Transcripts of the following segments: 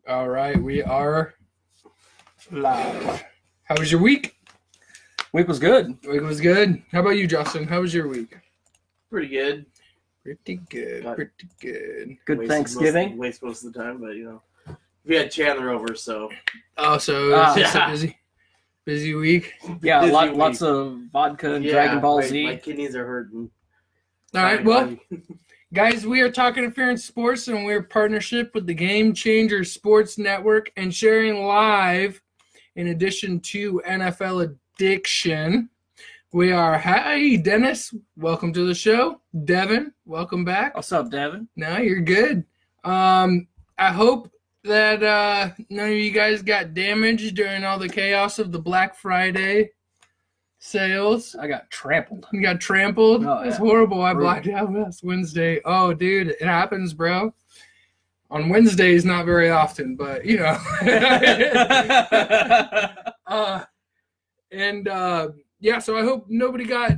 All right, we are live. How was your week? Week was good. Week was good. How about you, Justin? How was your week? Pretty good. Pretty good. Pretty good. Good Thanksgiving. Wasted most of the time, but we had Chandler over, so. Oh, so it was just a busy week. Yeah, Busy week. lots of vodka and Dragon Ball Z. My kidneys are hurting. All right, well, guys, we are talking Interference Sports, and we're in partnership with the Game Changer Sports Network and sharing live, in addition to NFL Addiction. We are, hey, Dennis, welcome to the show. Devin, welcome back. What's up, Devin? No, you're good. I hope that none of you guys got damaged during all the chaos of the Black Friday sales. I got trampled. You got trampled? Oh, yeah. It's horrible. I blacked out last Wednesday. Oh, dude, it happens, bro. On Wednesdays, not very often, but, yeah, so I hope nobody got,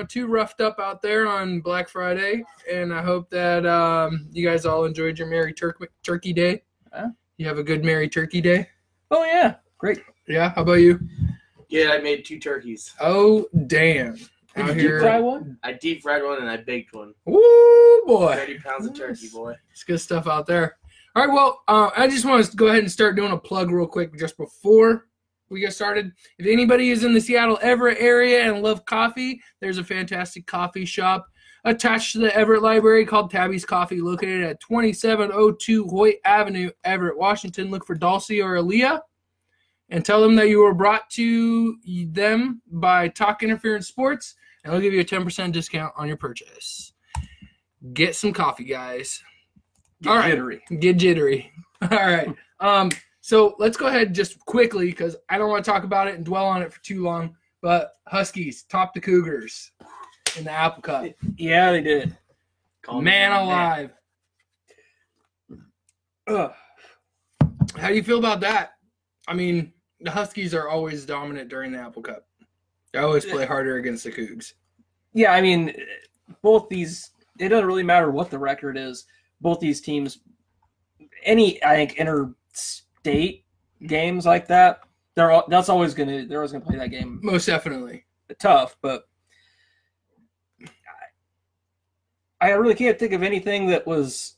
too roughed up out there on Black Friday, and I hope that you guys all enjoyed your Merry Turkey Day. You have a good Merry Turkey Day? Oh, yeah. Great. Yeah, how about you? Yeah, I made 2 turkeys. Oh, damn. Did you deep fry one? I deep fried one and I baked one. Woo, boy. 30 pounds of turkey, boy. It's good stuff out there. All right, well, I just want to go ahead and start doing a plug real quick just before we get started. If anybody is in the Seattle Everett area and love coffee, there's a fantastic coffee shop attached to the Everett Library called Tabby's Coffee, located at 2702 Hoyt Avenue, Everett, Washington. Look for Dulcie or Aaliyah and tell them that you were brought to them by Talk Interference Sports, and they'll give you a 10% discount on your purchase. Get some coffee, guys. Get jittery. All right. So let's go ahead just quickly, because I don't want to talk about it and dwell on it for too long, but Huskies topped the Cougars in the Apple Cup. Yeah, they did. Man alive. Ugh. How do you feel about that? I mean, the Huskies are always dominant during the Apple Cup. They always play harder against the Cougs. Yeah, I mean, both these, it doesn't really matter what the record is. Both these teams, I think, interstate games like that, they're always gonna play that game. Most definitely. Tough, but I really can't think of anything that was.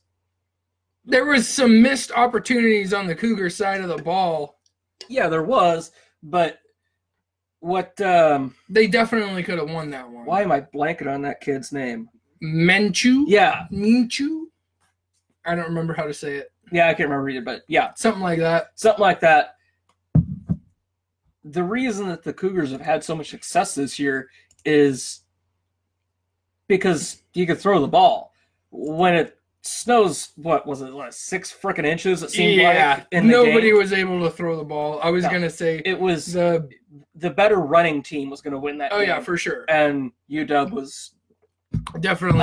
There was some missed opportunities on the Cougar side of the ball. Yeah, there was, but what? They definitely could have won that one. Why am I blanking on that kid's name? Menchu? Yeah. Minchu? I don't remember how to say it. Yeah, I can't remember either, but yeah. Something like that. The reason that the Cougars have had so much success this year is because you could throw the ball. When it snows, what was it, 6 frickin' inches, it seemed like? Nobody was able to throw the ball. I was going to say it was the better running team was going to win that game. Oh, yeah, for sure. And UW was definitely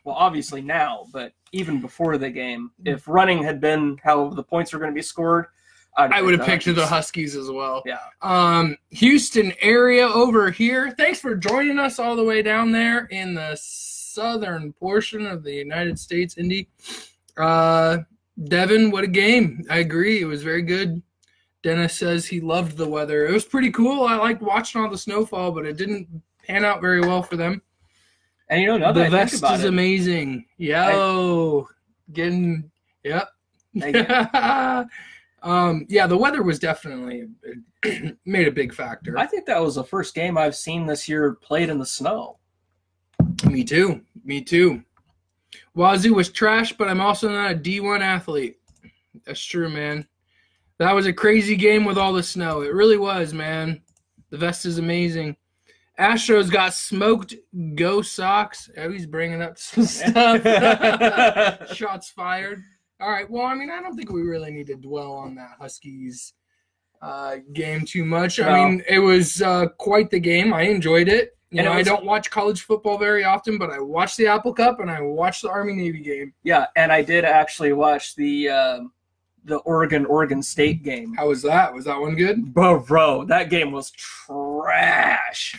obviously now, but even before the game, if running had been how the points were going to be scored, I would have picked the Huskies as well. Yeah. Houston area over here. Thanks for joining us all the way down there in the southern portion of the United States, Indy. Devin, what a game. I agree. It was very good. Dennis says he loved the weather. It was pretty cool. I liked watching all the snowfall, but it didn't pan out very well for them. And the vest is amazing. Yep. Yeah, the weather was definitely made a big factor. I think that was the first game I've seen this year played in the snow. Me too. Wazoo was trash, but I'm also not a D1 athlete. That's true, man. That was a crazy game with all the snow. It really was, man. The vest is amazing. Astros got smoked. Go Sox. Oh, he's bringing up some stuff. Shots fired. All right. Well, I mean, I don't think we really need to dwell on that Huskies game too much. No. I mean, it was quite the game. I enjoyed it. I don't watch college football very often, but I watched the Apple Cup and I watched the Army-Navy game. Yeah, and I did actually watch the Oregon State game. How was that? Was that one good? Bro, that game was trash. trash.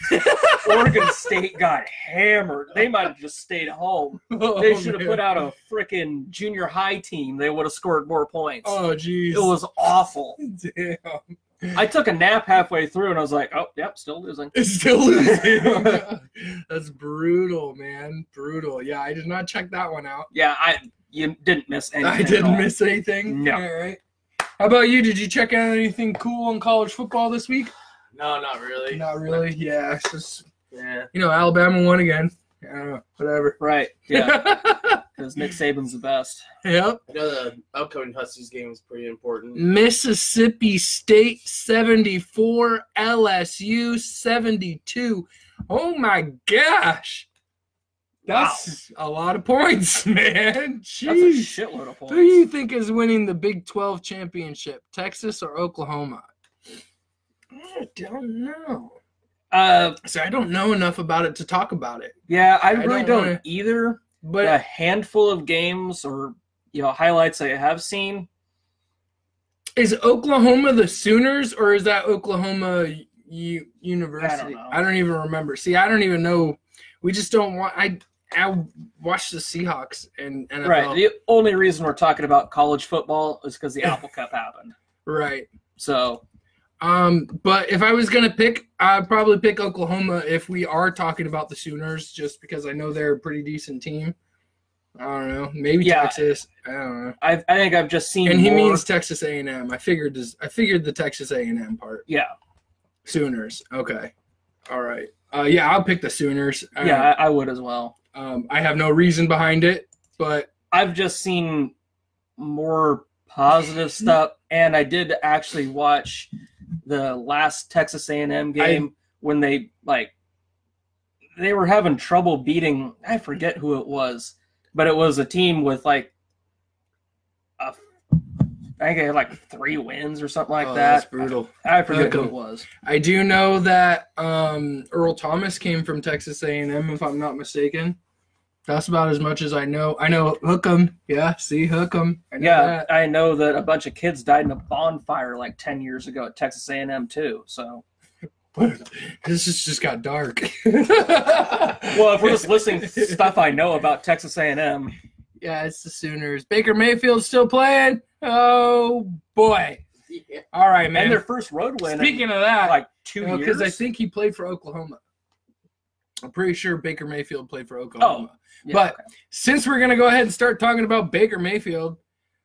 Oregon State got hammered. They might have just stayed home. They should have put out a freaking junior high team. They would have scored more points. Oh, jeez. It was awful. Damn. I took a nap halfway through, and I was like, oh, yep, still losing. It's still losing. That's brutal, man. Brutal. Yeah, I did not check that one out. Yeah, you didn't miss anything. I didn't miss anything? No. All right. How about you? Did you check out anything cool in college football this week? No, not really. Not really. Yeah, it's just, Yeah. Alabama won again. I don't know. Whatever. Right, yeah, because Nick Saban's the best. Yep. I know the upcoming Huskies game is pretty important. Mississippi State 74, LSU 72. Oh my gosh. That's a lot of points, man. Jeez. That's a shitload of points. Who do you think is winning the Big 12 championship, Texas or Oklahoma? I don't know. So I don't know enough about it to talk about it. Yeah, I really don't wanna- either. But A handful of games or highlights I have seen. is Oklahoma the Sooners or is that Oklahoma University? know. I don't even remember. See, I don't even know. We just don't want. I watched the Seahawks and NFL. Right. The only reason we're talking about college football is because the Apple Cup happened. Right. So, but if I was gonna pick, I'd probably pick Oklahoma if we are talking about the Sooners, just because I know they're a pretty decent team. I don't know. Maybe Yeah. Texas. I don't know. I think I've just seen And he more. means Texas A&M. I figured the Texas A&M part. Yeah. Sooners. Okay. All right. Yeah, I'll pick the Sooners. Yeah, I would as well. I have no reason behind it, but I've just seen more positive stuff, and I did actually watch the last Texas A&M game when they were having trouble beating. I forget who it was, but it was a team with I think they had 3 wins or something like that. That's brutal. I forget Okay. who it was. I do know that Earl Thomas came from Texas A&M, if I'm not mistaken. That's about as much as I know. I know Hookem. Yeah, see, Hookem. I know Yeah, that. I know that a bunch of kids died in a bonfire 10 years ago at Texas A&M too. So, This just got dark. well, if we're just listing stuff I know about Texas A&M, Yeah, it's the Sooners. Baker Mayfield's still playing. Oh, boy. Yeah. All right, man. and their first road win Speaking in of that, 2 years. because I think he played for Oklahoma. I'm pretty sure Baker Mayfield played for Oklahoma. Yeah, but okay. since we're going to go ahead and start talking about Baker Mayfield,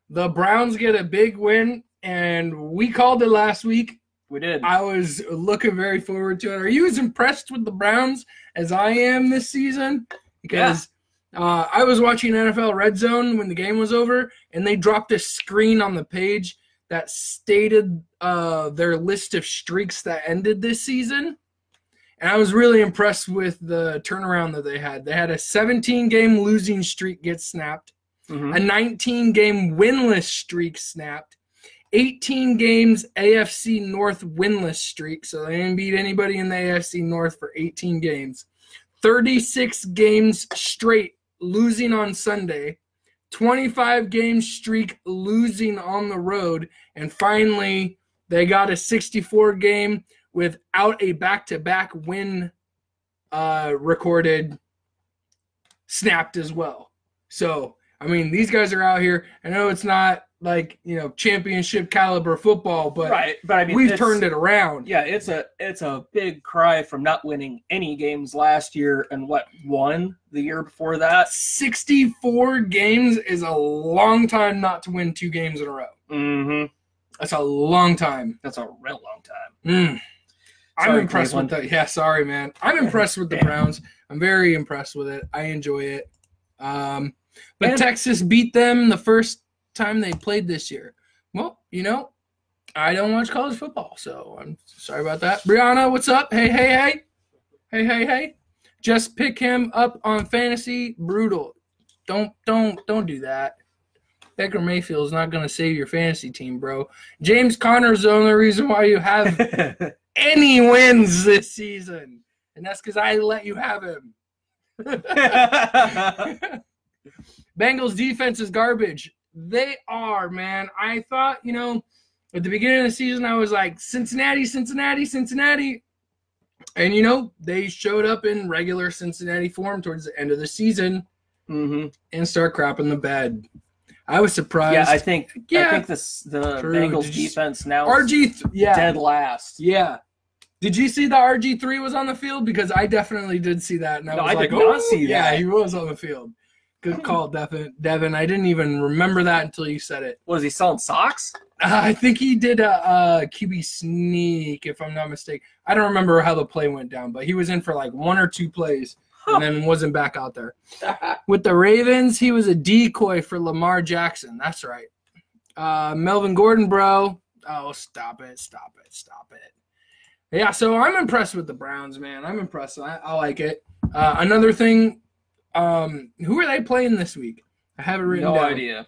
the Browns get a big win, and we called it last week. We did. I was looking very forward to it. Are you as impressed with the Browns as I am this season? Because I was watching NFL Red Zone when the game was over, and they dropped a screen on the page that stated their list of streaks that ended this season. And I was really impressed with the turnaround that they had. They had a 17-game losing streak get snapped, Mhm. a 19-game winless streak snapped, 18 games AFC North winless streak, so they didn't beat anybody in the AFC North for 18 games, 36 games straight losing on Sunday, 25 game streak losing on the road, and finally they got a 64 game without a back-to-back win recorded snapped as well. So, I mean, these guys are out here. I know it's not championship caliber football, but Right, but I mean, we've turned it around. Yeah, it's a big cry from not winning any games last year and won the year before that. 64 games is a long time not to win 2 games in a row. Mm-hmm. That's a long time. That's a real long time. I'm Sorry, impressed Cleveland. with the. Yeah, sorry, man. I'm impressed with the Browns. I'm very impressed with it. I enjoy it. But And- Texas beat them the first time they played this year. Well, I don't watch college football, so I'm sorry about that. Brianna, what's up? Hey. Just pick him up on fantasy. Brutal. Don't do that. Baker Mayfield's not going to save your fantasy team, bro. James Conner's the only reason why you have any wins this season, and that's because I let you have him. Bengals defense is garbage. They are, man. I thought, at the beginning of the season, I was like, Cincinnati. And, they showed up in regular Cincinnati form towards the end of the season and start crapping the bed. I was surprised. Yeah, I think the Bengals defense now is dead last. Yeah. Did you see the RG3 was on the field? Because I definitely did see that. And I did not see that. Yeah, he was on the field. Good call, Devin. I didn't even remember that until you said it. Was he selling socks? I think he did a QB sneak, if I'm not mistaken. I don't remember how the play went down, but he was in for like 1 or 2 plays and then wasn't back out there. With the Ravens, he was a decoy for Lamar Jackson. That's right. Melvin Gordon, bro. Oh, stop it. Yeah, so I'm impressed with the Browns, man. I'm impressed. I like it. Another thing, who are they playing this week? I have it written down. No idea.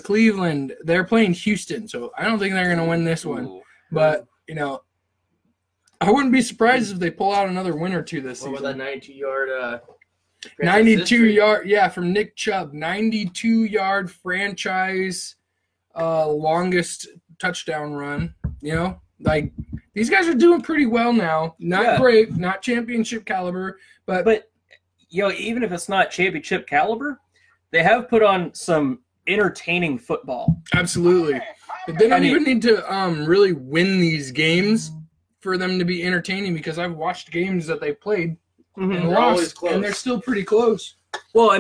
Cleveland. They're playing Houston, so I don't think they're going to win this one. Ooh. But, I wouldn't be surprised if they pull out another win or two this season. What was that 92-yard 92-yard, yeah, from Nick Chubb. 92-yard franchise longest touchdown run. Like, these guys are doing pretty well now. Not great, not championship caliber, but even if it's not championship caliber, they have put on some entertaining football. Absolutely. But they don't even need to really win these games for them to be entertaining, because I've watched games that they played and lost, and they're still pretty close. Well,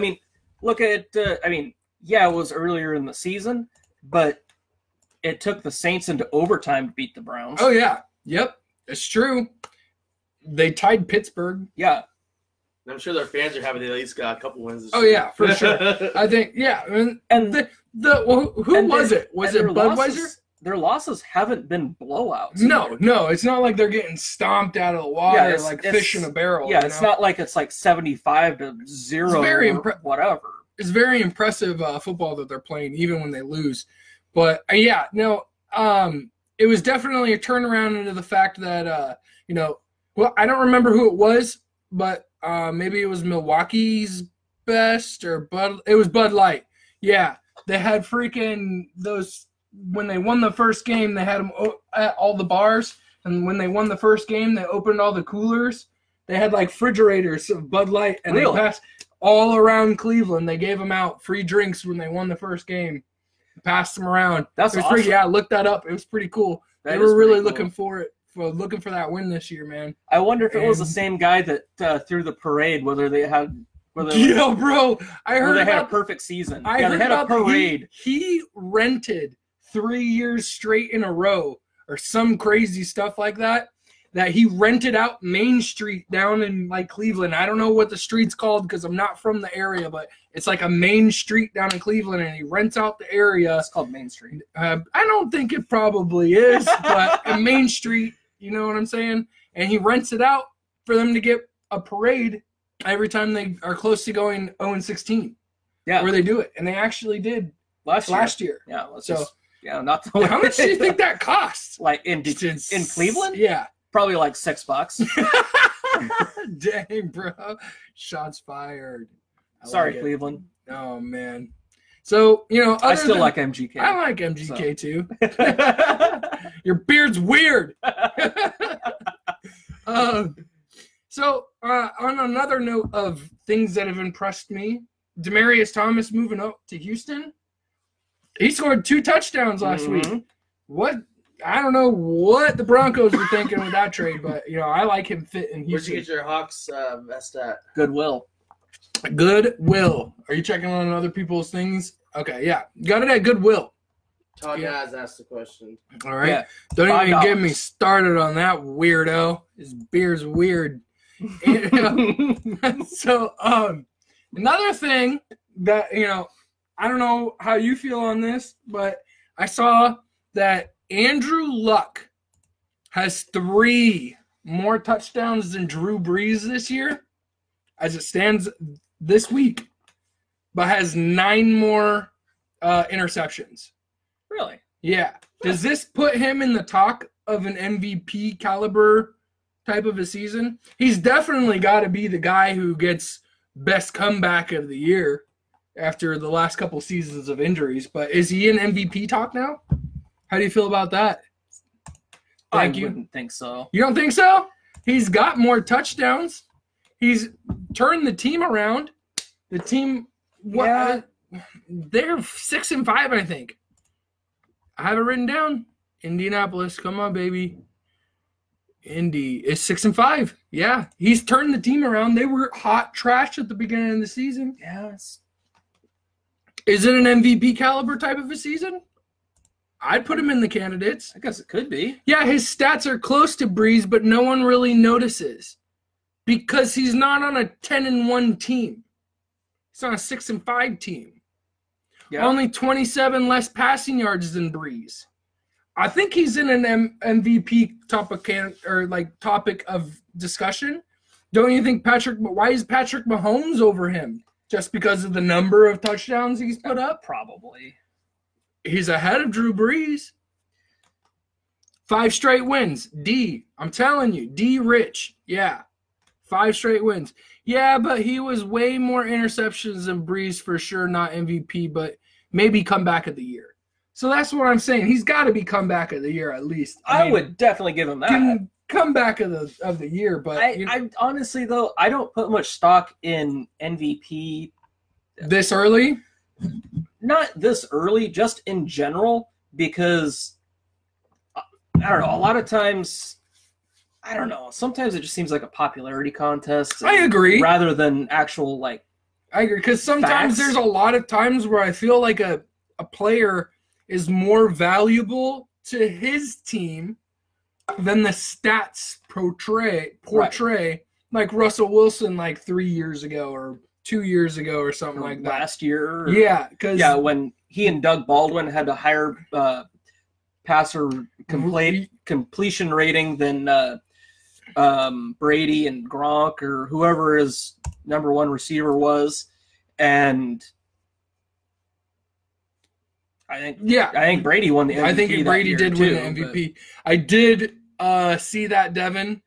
look at it was earlier in the season, but it took the Saints into overtime to beat the Browns. Oh, yeah. Yep. It's true. They tied Pittsburgh. Yeah. I'm sure their fans are happy they at least got a couple wins this year. Yeah, for sure. I think, yeah. And who was it? Was it Budweiser? Their losses haven't been blowouts. No, it's not like they're getting stomped out of the water like fish in a barrel. Yeah, it's not like it's like 75-0 whatever. It's very impressive football that they're playing, even when they lose. But, it was definitely a turnaround into the fact that, I don't remember who it was, but maybe it was Milwaukee's best or it was Bud Light. Yeah, they had freaking those. When they won the first game, they had them at all the bars. And when they won the first game, they opened all the coolers. They had like refrigerators of Bud Light, and they passed all around Cleveland. They gave them out free drinks when they won the first game. Passed them around. That's awesome. I looked that up. It was pretty cool. They were really looking for that win this year, man. I wonder if it was the same guy that threw the parade. Bro, I heard they had a perfect season. They had a parade. He rented 3 years straight in a row, or some crazy stuff like that. That he rented out Main Street down in like Cleveland. I don't know what the street's called because I'm not from the area, but it's like a main street down in Cleveland, and he rents out the area. It's called Main Street. I don't think it probably is, but a Main Street, you know what I'm saying? And he rents it out for them to get a parade every time they are close to going 0-16. Yeah, where they do it, and they actually did last year. Yeah, not how much do you think that costs? Like in Cleveland? Yeah. Probably like $6. Dang, bro. Shots fired. Sorry, Cleveland. Oh, man. So, I still like MGK. I like MGK, too. Your beard's weird. So, on another note of things that have impressed me, Demaryius Thomas moving up to Houston. He scored 2 touchdowns last week. What? I don't know what the Broncos were thinking with that trade, but, I like him fit in Houston. Where'd you get your Hawks vest at? Goodwill. Are you checking on other people's things? Okay, yeah. Got it at Goodwill. Todd Naz asked the question. All right. Yeah. Don't even get me started on that weirdo. His beer's weird. So, another thing that, I don't know how you feel on this, but I saw that Andrew Luck has 3 more touchdowns than Drew Brees this year, as it stands this week, but has 9 more interceptions. Really? Yeah. Does this put him in the talk of an MVP caliber type of a season? He's definitely got to be the guy who gets best comeback of the year after the last couple seasons of injuries. But is he in MVP talk now? How do you feel about that? I wouldn't think so. You don't think so? He's got more touchdowns. He's turned the team around. The team, they're 6-5, I think. I have it written down. Indianapolis, come on, baby. Indy is 6-5. Yeah, he's turned the team around. They were hot trash at the beginning of the season. Yes. Is it an MVP caliber type of a season? I'd put him in the candidates. I guess it could be. Yeah, his stats are close to Breeze, but no one really notices because he's not on a 10-1 team. He's on a 6-5 team. Yeah. Only 27 less passing yards than Breeze. I think he's in an MVP topic of discussion. Don't you think why is Patrick Mahomes over him? Just because of the number of touchdowns he's put up? Probably. He's ahead of Drew Brees. 5 straight wins. I'm telling you, Rich. Yeah. 5 straight wins. Yeah, but he was way more interceptions than Brees for sure, not MVP, but maybe comeback of the year. So that's what I'm saying. He's got to be comeback of the year at least. I mean, would definitely give him that. Comeback of the year, but I honestly though I don't put much stock in MVP this early. Not this early, just in general, because I don't know. A lot of times, I don't know. Sometimes it just seems like a popularity contest. I agree. Rather than actual I agree because sometimes facts. There's a lot of times where I feel like a player is more valuable to his team than the stats portray. Right. Like Russell Wilson 3 years ago or 2 years ago or something like that. Last year. Yeah. When he and Doug Baldwin had a higher passer completion rating than Brady and Gronk or whoever his number one receiver was. And I think Brady won the MVP. I think Brady did win the MVP. But I did see that, Devin.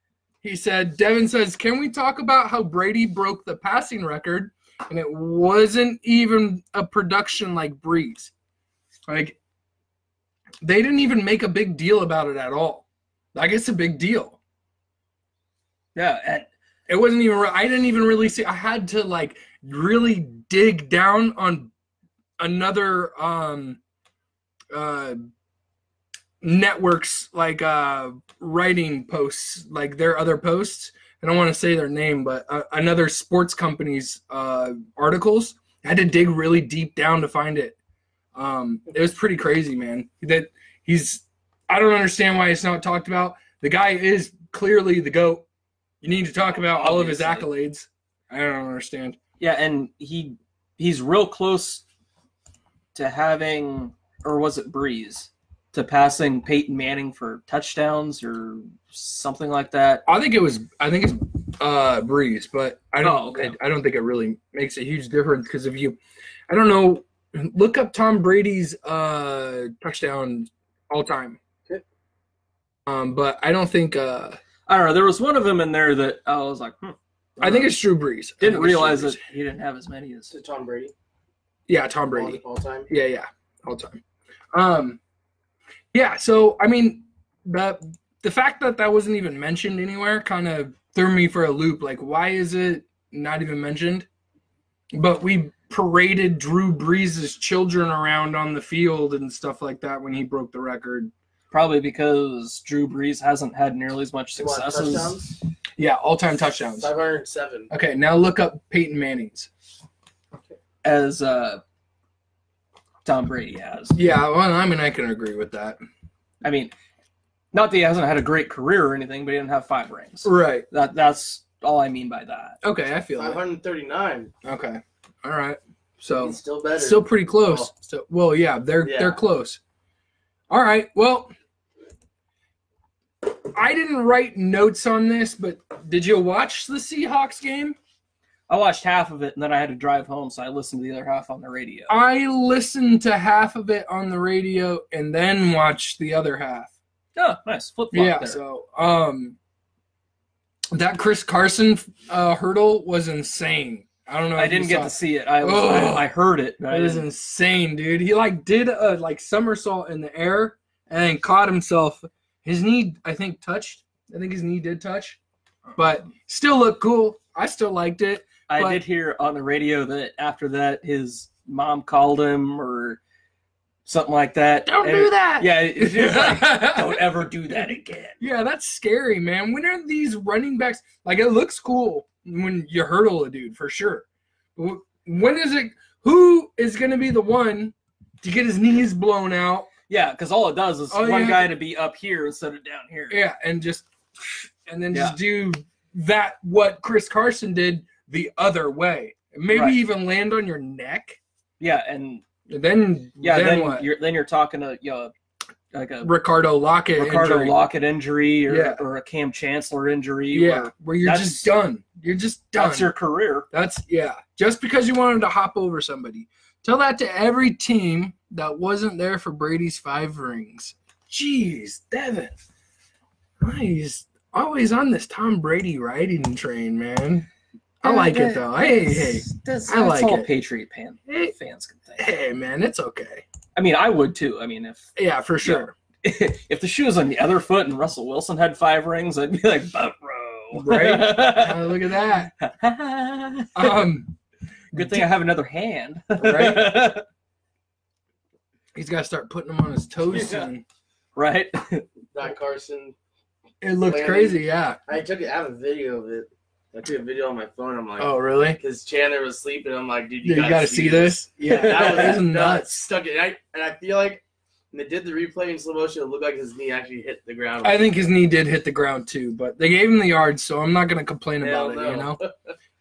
Devin says, can we talk about how Brady broke the passing record and it wasn't even a production like Breeze? They didn't even make a big deal about it at all. It's a big deal. Yeah. And it wasn't even, I didn't even really see, I had to really dig down on another networks writing posts, their other posts. I don't want to say their name, but another sports company's articles. I had to dig really deep down to find it. It was pretty crazy, man. I don't understand why it's not talked about. The guy is clearly the GOAT. You need to talk about all of his accolades. I don't understand. Yeah, and he's real close to having, or was it Breeze, to passing Peyton Manning for touchdowns or something like that. I think it's Breeze, but I don't think it really makes a huge difference because I don't know, look up Tom Brady's touchdown all time. Okay. But I don't think I don't know. There was one of them in there that I was like, I think it's Drew Brees. Didn't realize that he didn't have as many as Tom Brady. Yeah, Tom Brady. All time? Yeah, all time. Yeah, so, I mean, the fact that wasn't even mentioned anywhere kind of threw me for a loop. Why is it not even mentioned? But we paraded Drew Brees' children around on the field and stuff like that when he broke the record. Probably because Drew Brees hasn't had nearly as much success as... Yeah, all-time touchdowns. 507. Okay, now look up Peyton Manning's. As Tom Brady has. Yeah, well, I can agree with that. I mean, not that he hasn't had a great career or anything, but he didn't have 5 rings. Right. That's all I mean by that. Okay, I feel 539. That. Okay. All right. So he's still better. Still pretty close. They're close. All right. Well, I didn't write notes on this, but did you watch the Seahawks game? I watched half of it, and then I had to drive home, so I listened to the other half on the radio. I listened to half of it on the radio and then watched the other half. Oh, nice. Flip-flop there. So that Chris Carson hurdle was insane. I don't know. I didn't get to see it. I heard it. It was insane, dude. He did a somersault in the air and then caught himself. His knee, I think, touched. I think his knee did touch. but still looked cool. I still liked it. I did hear on the radio that after that, his mom called him or something like that. Don't do that. Yeah, it's just like, don't ever do that again. Yeah, that's scary, man. When are these running backs? Like, it looks cool when you hurdle a dude, for sure. When is it? Who is going to be the one to get his knees blown out? Yeah, because all it does is one guy to be up here instead of down here. Yeah, and then just do that, what Chris Carson did the other way. Maybe even land on your neck. Yeah, and then what? You're talking to like a Ricardo Lockett injury or a Cam Chancellor injury. Yeah, where you're just done. You're just done. That's your career. Just because you wanted to hop over somebody. Tell that to every team that wasn't there for Brady's 5 rings. Jeez, Devin. He's always on this Tom Brady riding train, man. I like it, though. Hey, that's like all it. Patriot fans can think. Hey, man, it's okay. I mean, I would, too. I mean, for sure. If the shoe was on the other foot and Russell Wilson had 5 rings, I'd be like, bro. Right? Look at that. Good thing I have another hand. Right? He's got to start putting them on his toes soon. Right? That Carson. It looks crazy, yeah. I have a video of it. I took a video on my phone. I'm like, oh, really? Because Chandler was sleeping. I'm like, dude, you got to see this. Yeah, that was nuts. Stuck it. And I feel like when they did the replay in slow motion, it looked like his knee actually hit the ground. I think his knee did hit the ground too, but they gave him the yards, so I'm not going to complain about it, you know?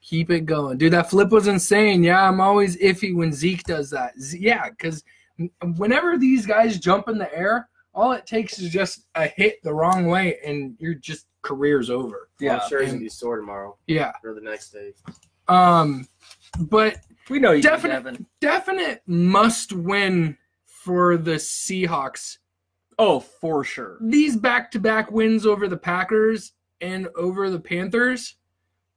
Keep it going. Dude, that flip was insane. Yeah, I'm always iffy when Zeke does that. Yeah, because whenever these guys jump in the air, all it takes is just a hit the wrong way, and your career's over. Yeah, I'm sure he's going to be sore tomorrow. Yeah. Or the next day. But we know you definite must win for the Seahawks. Oh, for sure. These back-to-back wins over the Packers and over the Panthers,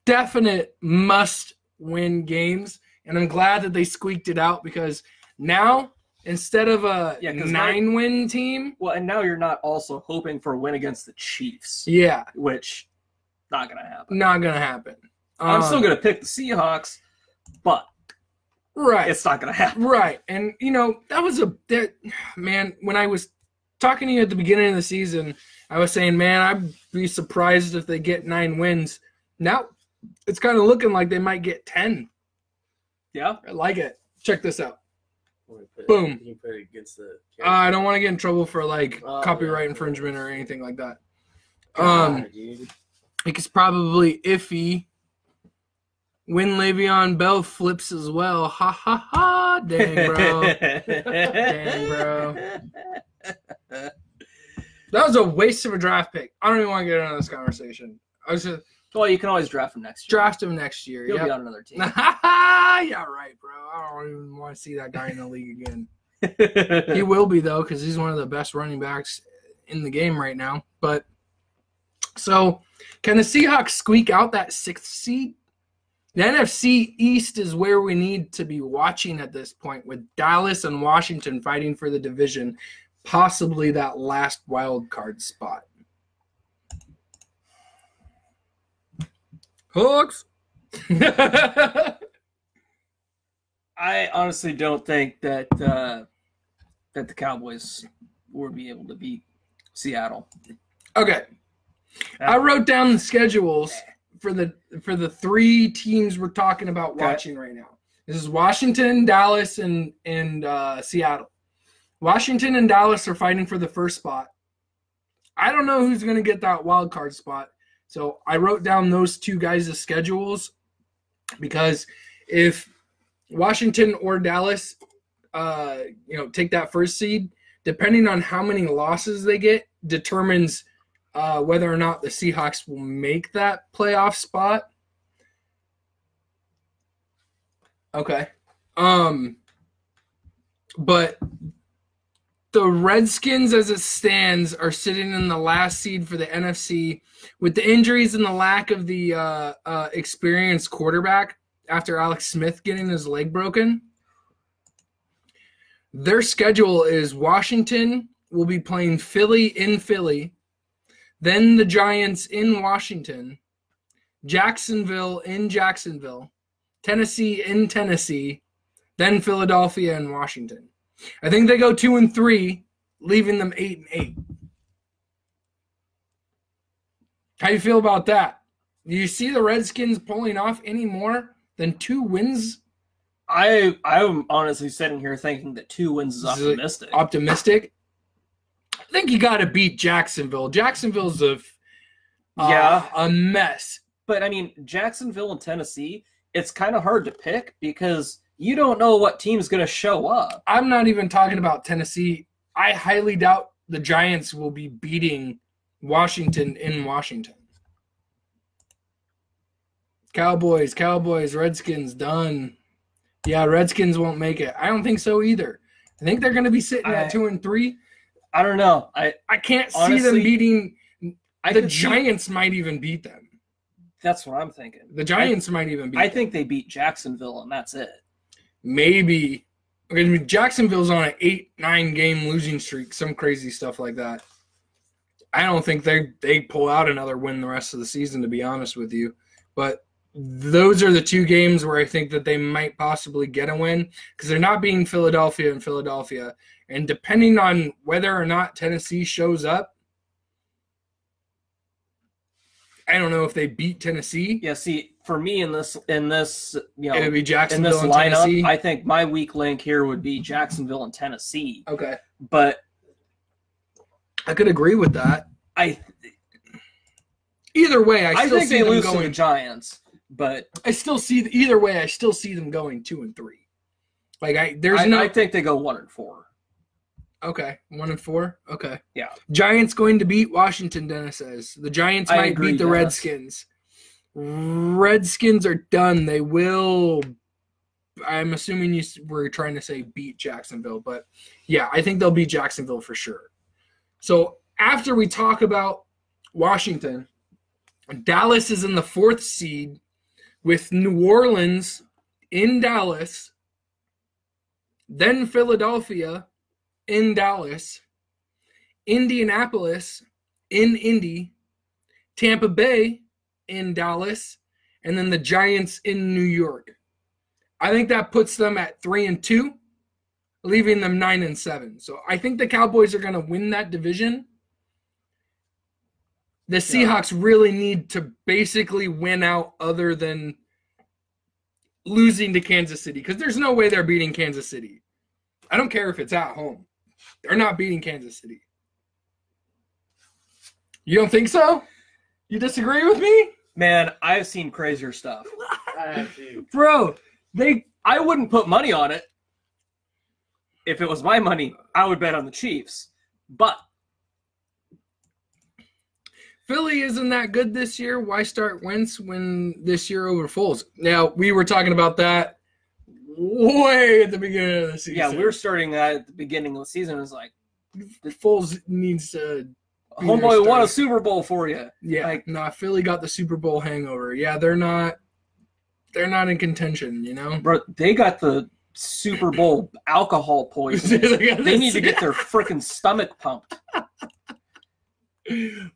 definite must-win games. And I'm glad that they squeaked it out because now, instead of a 9-win team. Well, and now you're not also hoping for a win against the Chiefs. Yeah. Which, not going to happen. Not going to happen. I'm still going to pick the Seahawks, but it's not going to happen. Right. And, that was man, when I was talking to you at the beginning of the season, I was saying, man, I'd be surprised if they get 9 wins. Now, it's kind of looking like they might get 10. Yeah. I like it. Check this out. Boom. You put it against the I don't want to get in trouble for copyright infringement or anything like that. It's probably iffy when Le'Veon Bell flips as well. Ha ha ha! Dang, bro. Dang, bro. That was a waste of a draft pick. I don't even want to get into this conversation. Well, you can always draft him next year. Draft him next year. He'll be on another team. Yeah, right, bro. I don't even want to see that guy in the league again. He will be, though, because he's one of the best running backs in the game right now. But so, can the Seahawks squeak out that 6th seed? The NFC East is where we need to be watching at this point, with Dallas and Washington fighting for the division, possibly that last wild card spot. Hooks. I honestly don't think that that the Cowboys will be able to beat Seattle. Okay, I wrote down the schedules for the 3 teams we're talking about watching right now. This is Washington, Dallas, and Seattle. Washington and Dallas are fighting for the first spot. I don't know who's going to get that wild card spot. So I wrote down those 2 guys' schedules because if Washington or Dallas, take that first seed, depending on how many losses they get, determines whether or not the Seahawks will make that playoff spot. Okay. But the Redskins, as it stands, are sitting in the last seed for the NFC with the injuries and the lack of the experienced quarterback after Alex Smith getting his leg broken. Their schedule is Washington will be playing Philly in Philly, then the Giants in Washington, Jacksonville in Jacksonville, Tennessee in Tennessee, then Philadelphia and Washington. I think they go 2-3, leaving them 8-8. How do you feel about that? Do you see the Redskins pulling off any more than 2 wins? I'm honestly sitting here thinking that 2 wins is optimistic. Optimistic? I think you got to beat Jacksonville. Jacksonville's a mess. But, I mean, Jacksonville and Tennessee, it's kind of hard to pick because you don't know what team's going to show up. I'm not even talking about Tennessee. I highly doubt the Giants will be beating Washington in Washington. Cowboys, Redskins, done. Yeah, Redskins won't make it. I don't think so either. I think they're going to be sitting at 2-3. I don't know. I can't honestly see them beating. The Giants might even beat them. That's what I'm thinking. The Giants might even beat them. I think they beat Jacksonville, and that's it. Maybe. I mean, Jacksonville's on an 8-9 game losing streak, some crazy stuff like that. I don't think they pull out another win the rest of the season, to be honest with you. But those are the 2 games where I think that they might possibly get a win because they're not beating Philadelphia and Philadelphia. And depending on whether or not Tennessee shows up, I don't know if they beat Tennessee. Yeah, see, for me in this it would be Jacksonville in this and lineup, Tennessee. I think my weak link here would be Jacksonville and Tennessee. Okay. But I could agree with that. Either way, I still think see they them lose going to the Giants, but I still see them going 2-3. Like I think they go 1-4. Okay, 1-4. Okay. Yeah. Giants going to beat Washington, Dennis says. The Giants might beat the Dennis. Redskins. Redskins are done. They will. I'm assuming you were trying to say beat Jacksonville, but yeah, I think they'll beat Jacksonville for sure. So after we talk about Washington, Dallas is in the 4th seed with New Orleans in Dallas, then Philadelphia in Dallas, Indianapolis in Indy, Tampa Bay in Dallas, and then the Giants in New York. I think that puts them at 3-2, leaving them 9-7. So I think the Cowboys are going to win that division. The Seahawks really need to basically win out other than losing to Kansas City because there's no way they're beating Kansas City. I don't care if it's at home. They're not beating Kansas City. You don't think so? You disagree with me? Man, I've seen crazier stuff. I have to. Bro, I wouldn't put money on it. If it was my money, I would bet on the Chiefs. But Philly isn't that good this year. Why start Wentz when this year over Foles? Now, we were talking about that way at the beginning of the season. yeah, we were starting that at the beginning of the season. It was like, Foles needs to homeboy won a Super Bowl for you. Yeah, Philly got the Super Bowl hangover. Yeah, they're not in contention, you know? Bro, they got the Super Bowl alcohol poisoning. They need to get their freaking stomach pumped.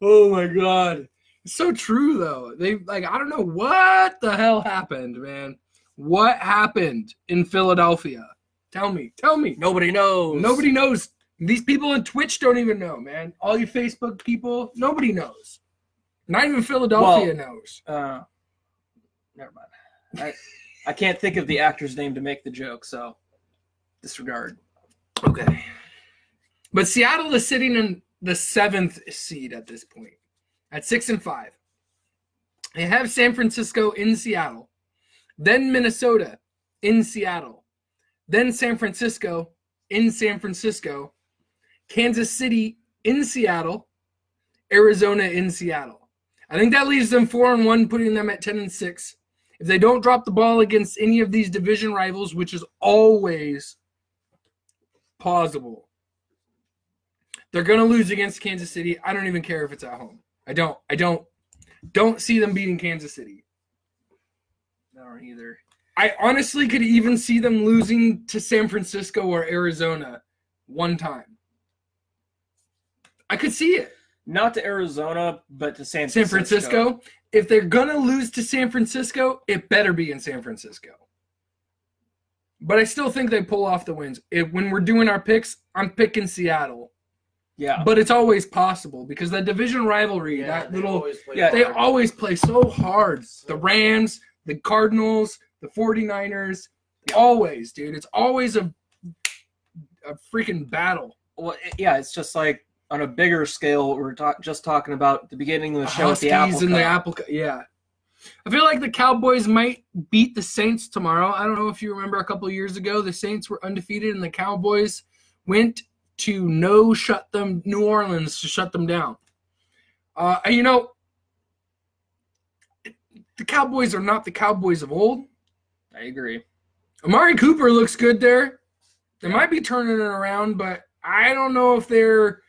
Oh my God. It's so true though. I don't know what the hell happened, man. What happened in Philadelphia? Tell me. Nobody knows. Nobody knows. These people on Twitch don't even know, man. All you Facebook people, nobody knows. Not even Philadelphia knows. Never mind. I can't think of the actor's name to make the joke, so disregard. Okay. But Seattle is sitting in the 7th seed at this point, at 6-5. They have San Francisco in Seattle, then Minnesota in Seattle, then San Francisco in San Francisco, Kansas City in Seattle, Arizona in Seattle. I think that leaves them 4-1, putting them at 10-6. If they don't drop the ball against any of these division rivals, which is always plausible, they're going to lose against Kansas City. I don't even care if it's at home. I don't see them beating Kansas City. No, either. I honestly could even see them losing to San Francisco or Arizona one time. I could see it. Not to Arizona, but to San Francisco. if they're going to lose to San Francisco, it better be in San Francisco. But I still think they pull off the wins. When we're doing our picks, I'm picking Seattle. Yeah. But it's always possible because that division rivalry, they always play so hard. The Rams, the Cardinals, the 49ers, always, dude. It's always a freaking battle. Well, yeah, it's just like on a bigger scale, we're just talking about the beginning of the show with the Apple Cup. The Apple Cup. Yeah. I feel like the Cowboys might beat the Saints tomorrow. I don't know if you remember a couple of years ago, the Saints were undefeated and the Cowboys went to New Orleans to shut them down. You know, the Cowboys are not the Cowboys of old. I agree. Amari Cooper looks good there. They might be turning it around, but I don't know if they're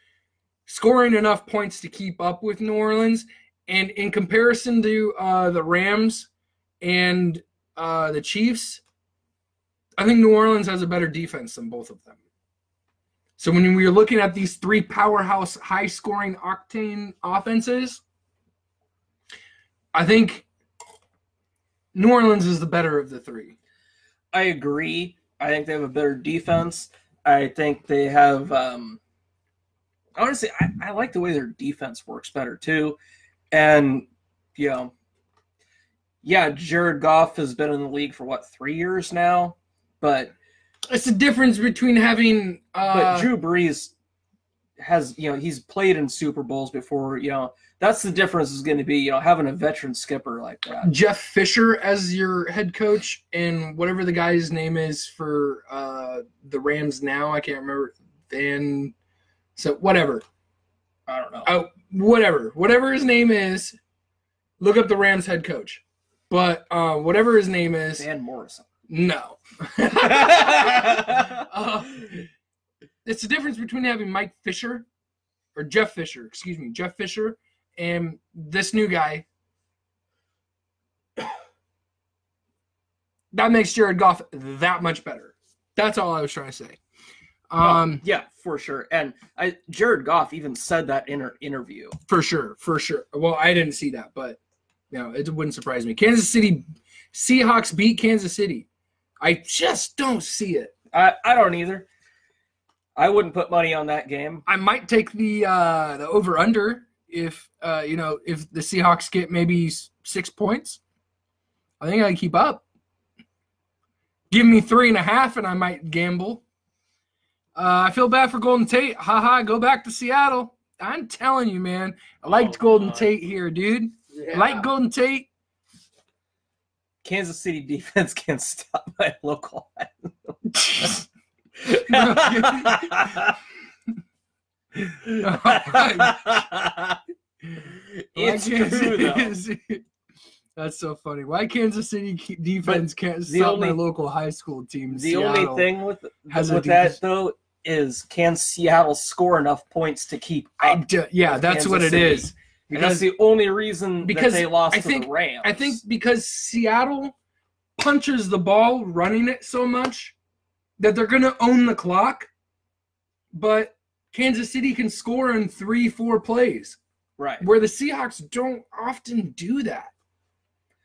scoring enough points to keep up with New Orleans. And in comparison to the Rams and the Chiefs, I think New Orleans has a better defense than both of them. So when we're looking at these three powerhouse, high-scoring octane offenses, I think New Orleans is the better of the three. I agree. I think they have a better defense. I think they have honestly, I like the way their defense works better too. And, you know, yeah, Jared Goff has been in the league for, 3 years now? But it's the difference between having but Drew Brees has, he's played in Super Bowls before, that's the difference is going to be, having a veteran skipper like that. Jeff Fisher as your head coach and whatever the guy's name is for the Rams now. I can't remember. So whatever. I don't know. Whatever his name is, look up the Rams head coach. But whatever his name is. Dan Morrison. No. It's the difference between having Jeff Fisher, and this new guy. That makes Jared Goff that much better. That's all I was trying to say. Yeah, for sure. And Jared Goff even said that in her interview. For sure. Well, I didn't see that, but it wouldn't surprise me. Kansas City Seahawks beat Kansas City. I just don't see it. I don't either. I wouldn't put money on that game. I might take the over under if if the Seahawks get maybe 6 points. I think I can keep up. Give me 3.5 and I might gamble. I feel bad for Golden Tate. Go back to Seattle. I'm telling you, man. I liked Golden Tate here, dude. Yeah. I like Golden Tate. Kansas City defense can't stop my local. It's true, though. That's so funny. Why Kansas City defense can't stop my local high school team? The only thing with that, though, is can Seattle score enough points to keep up? That's what it is. Because that's the only reason that they lost to the Rams. I think because Seattle punches the ball running it so much that they're going to own the clock, but Kansas City can score in 3-4 plays. Right. Where the Seahawks don't often do that.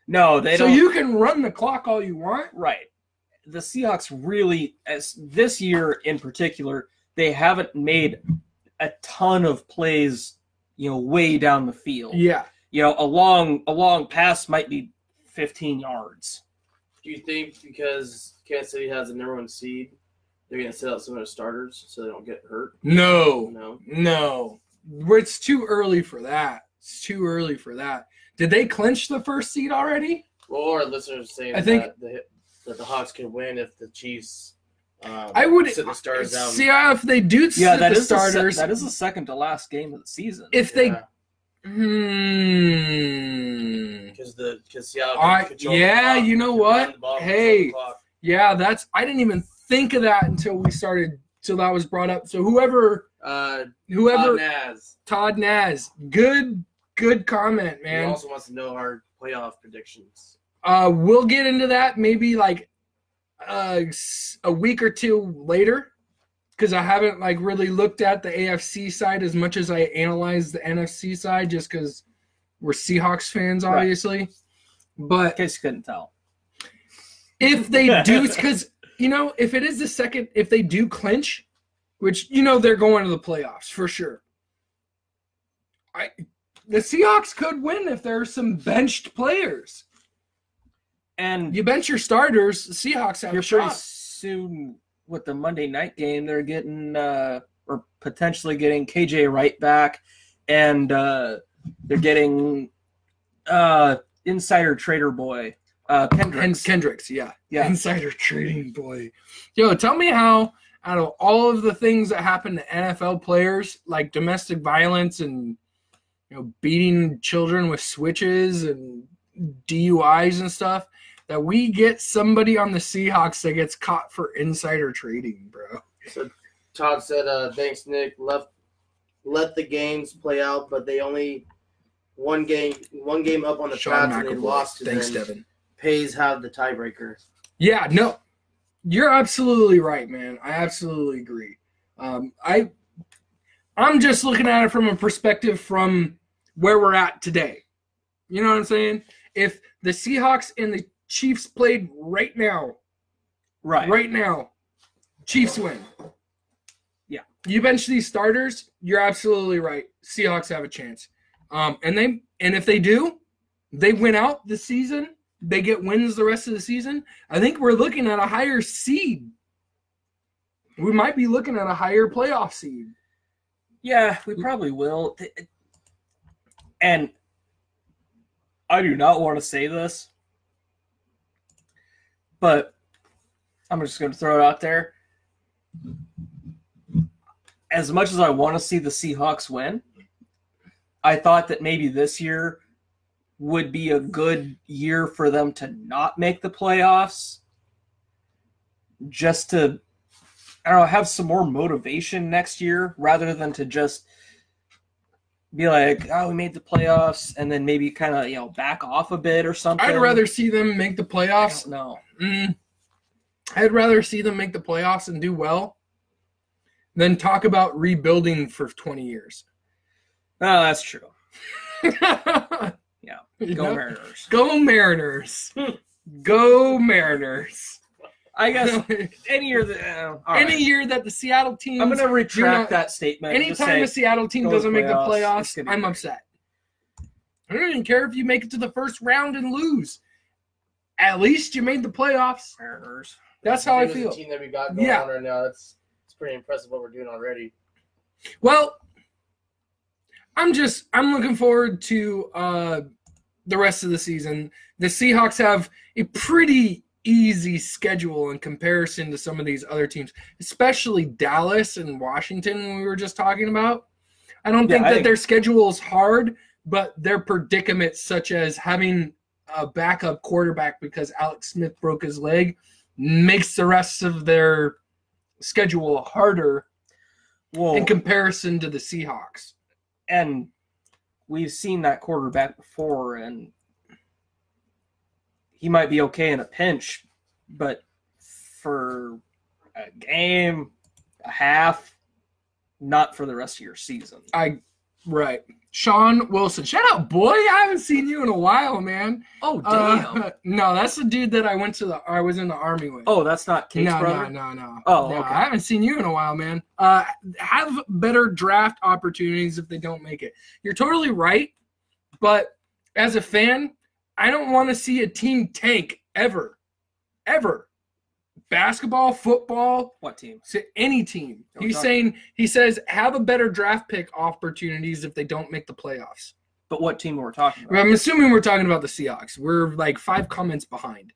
No, they don't. So you can run the clock all you want. Right. The Seahawks really, as this year in particular, they haven't made a ton of plays, way down the field. Yeah. A long pass might be 15 yards. Do you think because Kansas City has the number 1 seed, they're going to set out some of their starters so they don't get hurt? No. It's too early for that. Did they clinch the first seed already? Well, our listeners are saying that the Hawks can win if the Chiefs I would sit the starters down. See if they do sit the starters. That is the second to last game of the season. If they because Seattle you know what? Hey, I didn't even think of that until that was brought up. So whoever Todd Naz, good comment, man. He also wants to know our playoff predictions. We'll get into that maybe like a week or two later, because I haven't really looked at the AFC side as much as I analyzed the NFC side, just because We're Seahawks fans, Right. obviously. But In case you couldn't tell. if they do, because, if it is the second, if they do clinch, which, they're going to the playoffs for sure. The Seahawks could win if there's some benched players. And You bench your starters, the Seahawks have you're a pretty shot. soon with the Monday night game. They're getting or potentially getting KJ Wright back, and they're getting insider trader boy Kendricks. Kendricks, yeah. Yeah. Insider trading boy. Yo, tell me how, out of all of the things that happen to NFL players, like domestic violence and beating children with switches and DUIs and stuff, that we get somebody on the Seahawks that gets caught for insider trading, bro. So Todd said, thanks, Nick. Let the games play out, but they only one game up on the Sean Pats and they McAvoy. lost to Thanks, them. Devin. Pays have the tiebreaker. Yeah, no, you're absolutely right, man. I absolutely agree. I'm just looking at it from a perspective from where we're at today. You know what I'm saying? If the Seahawks and the Chiefs played right now, Chiefs win. Yeah. You bench these starters, you're absolutely right. Seahawks have a chance. And if they do, they win out the season. They get wins the rest of the season. I think we're looking at a higher seed. We might be looking at a higher playoff seed. Yeah, we probably will. And I do not want to say this, but I'm just going to throw it out there. As much as I want to see the Seahawks win, I thought that maybe this year would be a good year for them to not make the playoffs, just to, I don't know, have some more motivation next year rather than to just be like, oh, we made the playoffs, and then maybe kind of, back off a bit or something. I'd rather see them make the playoffs. No. I'd rather see them make the playoffs and do well than talk about rebuilding for 20 years. Oh, that's true. Yeah. Go Mariners. Go Mariners. Go Mariners. I guess any year that the Seattle team, I'm going to retract that statement. Anytime the Seattle team go to doesn't make the playoffs, playoffs, I'm upset. I don't even care if you make it to the first round and lose. At least you made the playoffs. Mariners. That's how I The feel. team that we got going on right now, it's pretty impressive what we're doing already. Well, I'm looking forward to the rest of the season. The Seahawks have a pretty easy schedule in comparison to some of these other teams, especially Dallas and Washington we were just talking about. I don't think their schedule is hard, but their predicaments, such as having a backup quarterback because Alex Smith broke his leg, makes the rest of their schedule harder in comparison to the Seahawks. And we've seen that quarterback before, and he might be okay in a pinch, but for a game, a half, not for the rest of your season. Right. Sean Wilson. Shout out, boy. I haven't seen you in a while, man. Oh, damn. No, that's the dude that I was in the Army with. Oh, that's not Kate's brother? No. Oh, no, okay. I haven't seen you in a while, man. Have better draft opportunities if they don't make it. You're totally right, but as a fan, I don't want to see a team tank ever. Ever. Basketball, football. What team? Any team. Oh, He says have a better draft pick opportunities if they don't make the playoffs. But what team are we talking about? I'm assuming we're talking about the Seahawks. We're like 5 comments behind.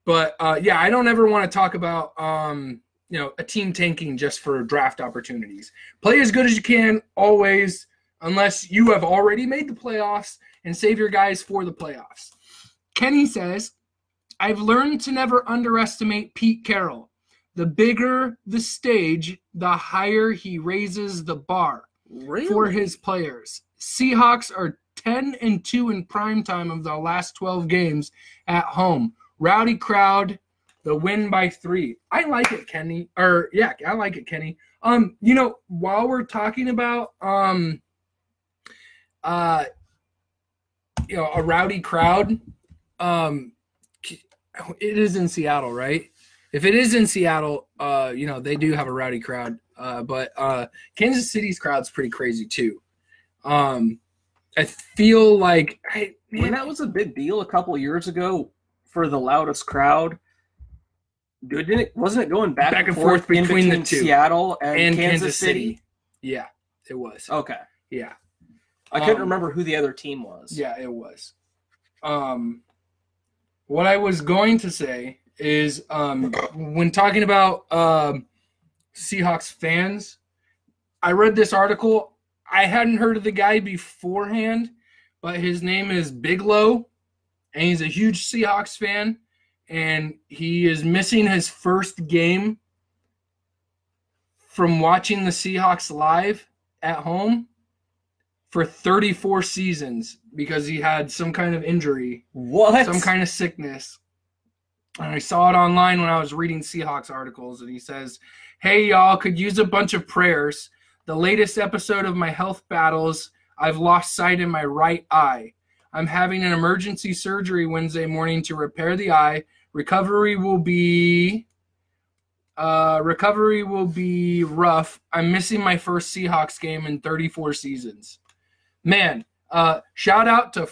But yeah, I don't ever want to talk about a team tanking just for draft opportunities. Play as good as you can always, unless you have already made the playoffs, and save your guys for the playoffs. Kenny says, I've learned to never underestimate Pete Carroll. The bigger the stage, the higher he raises the bar for his players. Seahawks are 10-2 in primetime of the last 12 games at home. Rowdy crowd, the win by 3. I like it, Kenny. I like it, Kenny. While we're talking about a rowdy crowd. It is in Seattle, right? If it is in Seattle, they do have a rowdy crowd. But Kansas City's crowd's pretty crazy too. I feel like when that was a big deal a couple years ago for the loudest crowd. Wasn't it going back and forth between the two, Seattle and Kansas City? Yeah, it was. Okay. Yeah. I couldn't remember who the other team was. Yeah, it was. What I was going to say is when talking about Seahawks fans, I read this article. I hadn't heard of the guy beforehand, but his name is Bigelow, and he's a huge Seahawks fan, and he is missing his first game from watching the Seahawks live at home for 34 seasons because he had some kind of injury. What? Some kind of sickness. And I saw it online when I was reading Seahawks articles, and he says, "Hey, y'all, could use a bunch of prayers. The latest episode of my health battles, I've lost sight in my right eye. I'm having an emergency surgery Wednesday morning to repair the eye. Recovery will be rough. I'm missing my first Seahawks game in 34 seasons." Man, shout out to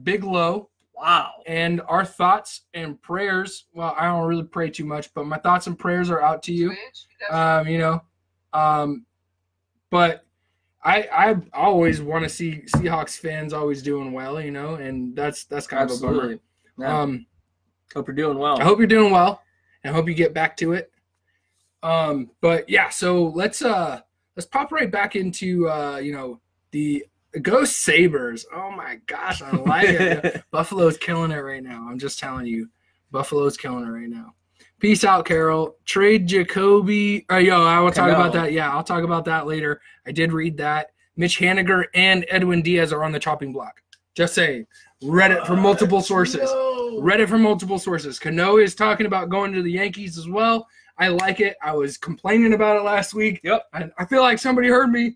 Bigelow. Wow. And our thoughts and prayers, well, I don't really pray too much, but my thoughts and prayers are out to you. But I always want to see Seahawks fans always doing well, and that's kind of a bummer. Yeah. Hope you're doing well. I hope you're doing well, and I hope you get back to it. But yeah, so let's pop right back into the Go Sabres. Oh my gosh, I like it. Buffalo's killing it right now. I'm just telling you. Buffalo's killing it right now. Peace out, Carol. Trade Jacoby. I will talk about that. Yeah, I'll talk about that later. I did read that. Mitch Haniger and Edwin Diaz are on the chopping block. Just saying. Read it from multiple sources. Read it from multiple sources. Cano is talking about going to the Yankees as well. I like it. I was complaining about it last week. Yep. I feel like somebody heard me.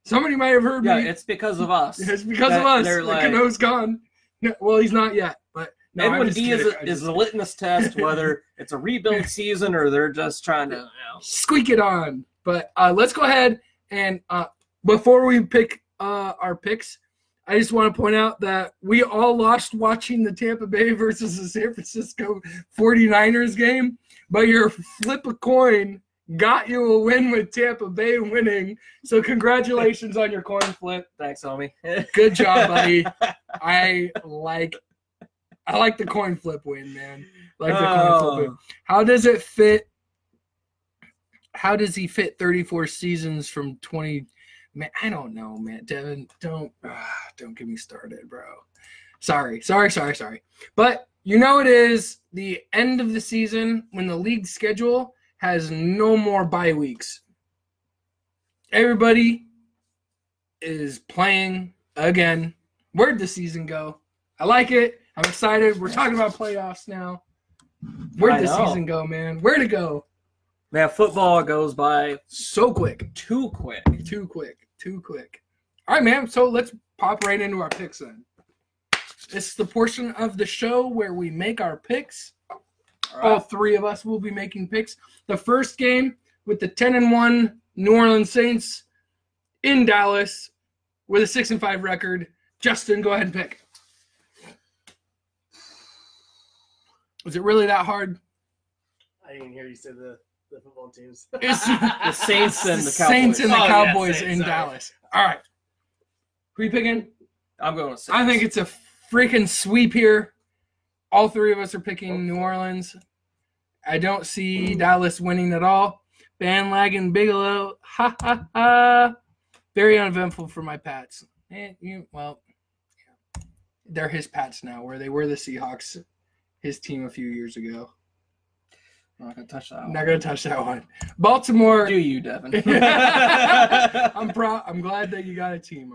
Somebody might have heard me. Yeah, it's because of us. It's because of us. Cano's gone. No, well, he's not yet, but no, Edwin Diaz is the litmus test whether it's a rebuild season or they're just trying to squeak it on. But let's go ahead and before we pick our picks, I just want to point out that we all lost watching the Tampa Bay versus the San Francisco 49ers game, but your flip a coin got you a win with Tampa Bay winning. So congratulations on your coin flip. Thanks, homie. Good job, buddy. I like the coin flip win, man. Like the coin flip win. How does it fit? How does he fit 34 seasons from 20? Man, I don't know, man. Devin, don't get me started, bro. Sorry. But it is the end of the season when the league schedule has no more bye weeks. Everybody is playing again. Where'd the season go? I like it. I'm excited. We're talking about playoffs now. Where'd the season go, man? Where'd it go? Man, football goes by so quick. Too quick. All right, man. So let's pop right into our picks then. This is the portion of the show where we make our picks. All three of us will be making picks. The first game with the 10-1 New Orleans Saints in Dallas with a 6-5 record. Justin, go ahead and pick. Was it really that hard? I didn't hear you say the football teams. It's the Saints and the Cowboys. Saints and the Cowboys in Dallas. All right. Who are you picking? I'm going with Saints. I think it's a freaking sweep here. All three of us are picking New Orleans. I don't see Dallas winning at all. Bandwagon Bigelow. Ha, ha, ha. Very uneventful for my Pats. They're his Pats now, where they were the Seahawks, his team a few years ago. I'm not going to touch that one. Not going to touch that one. Baltimore. Do you, Devin? I'm proud. I'm glad that you got a team.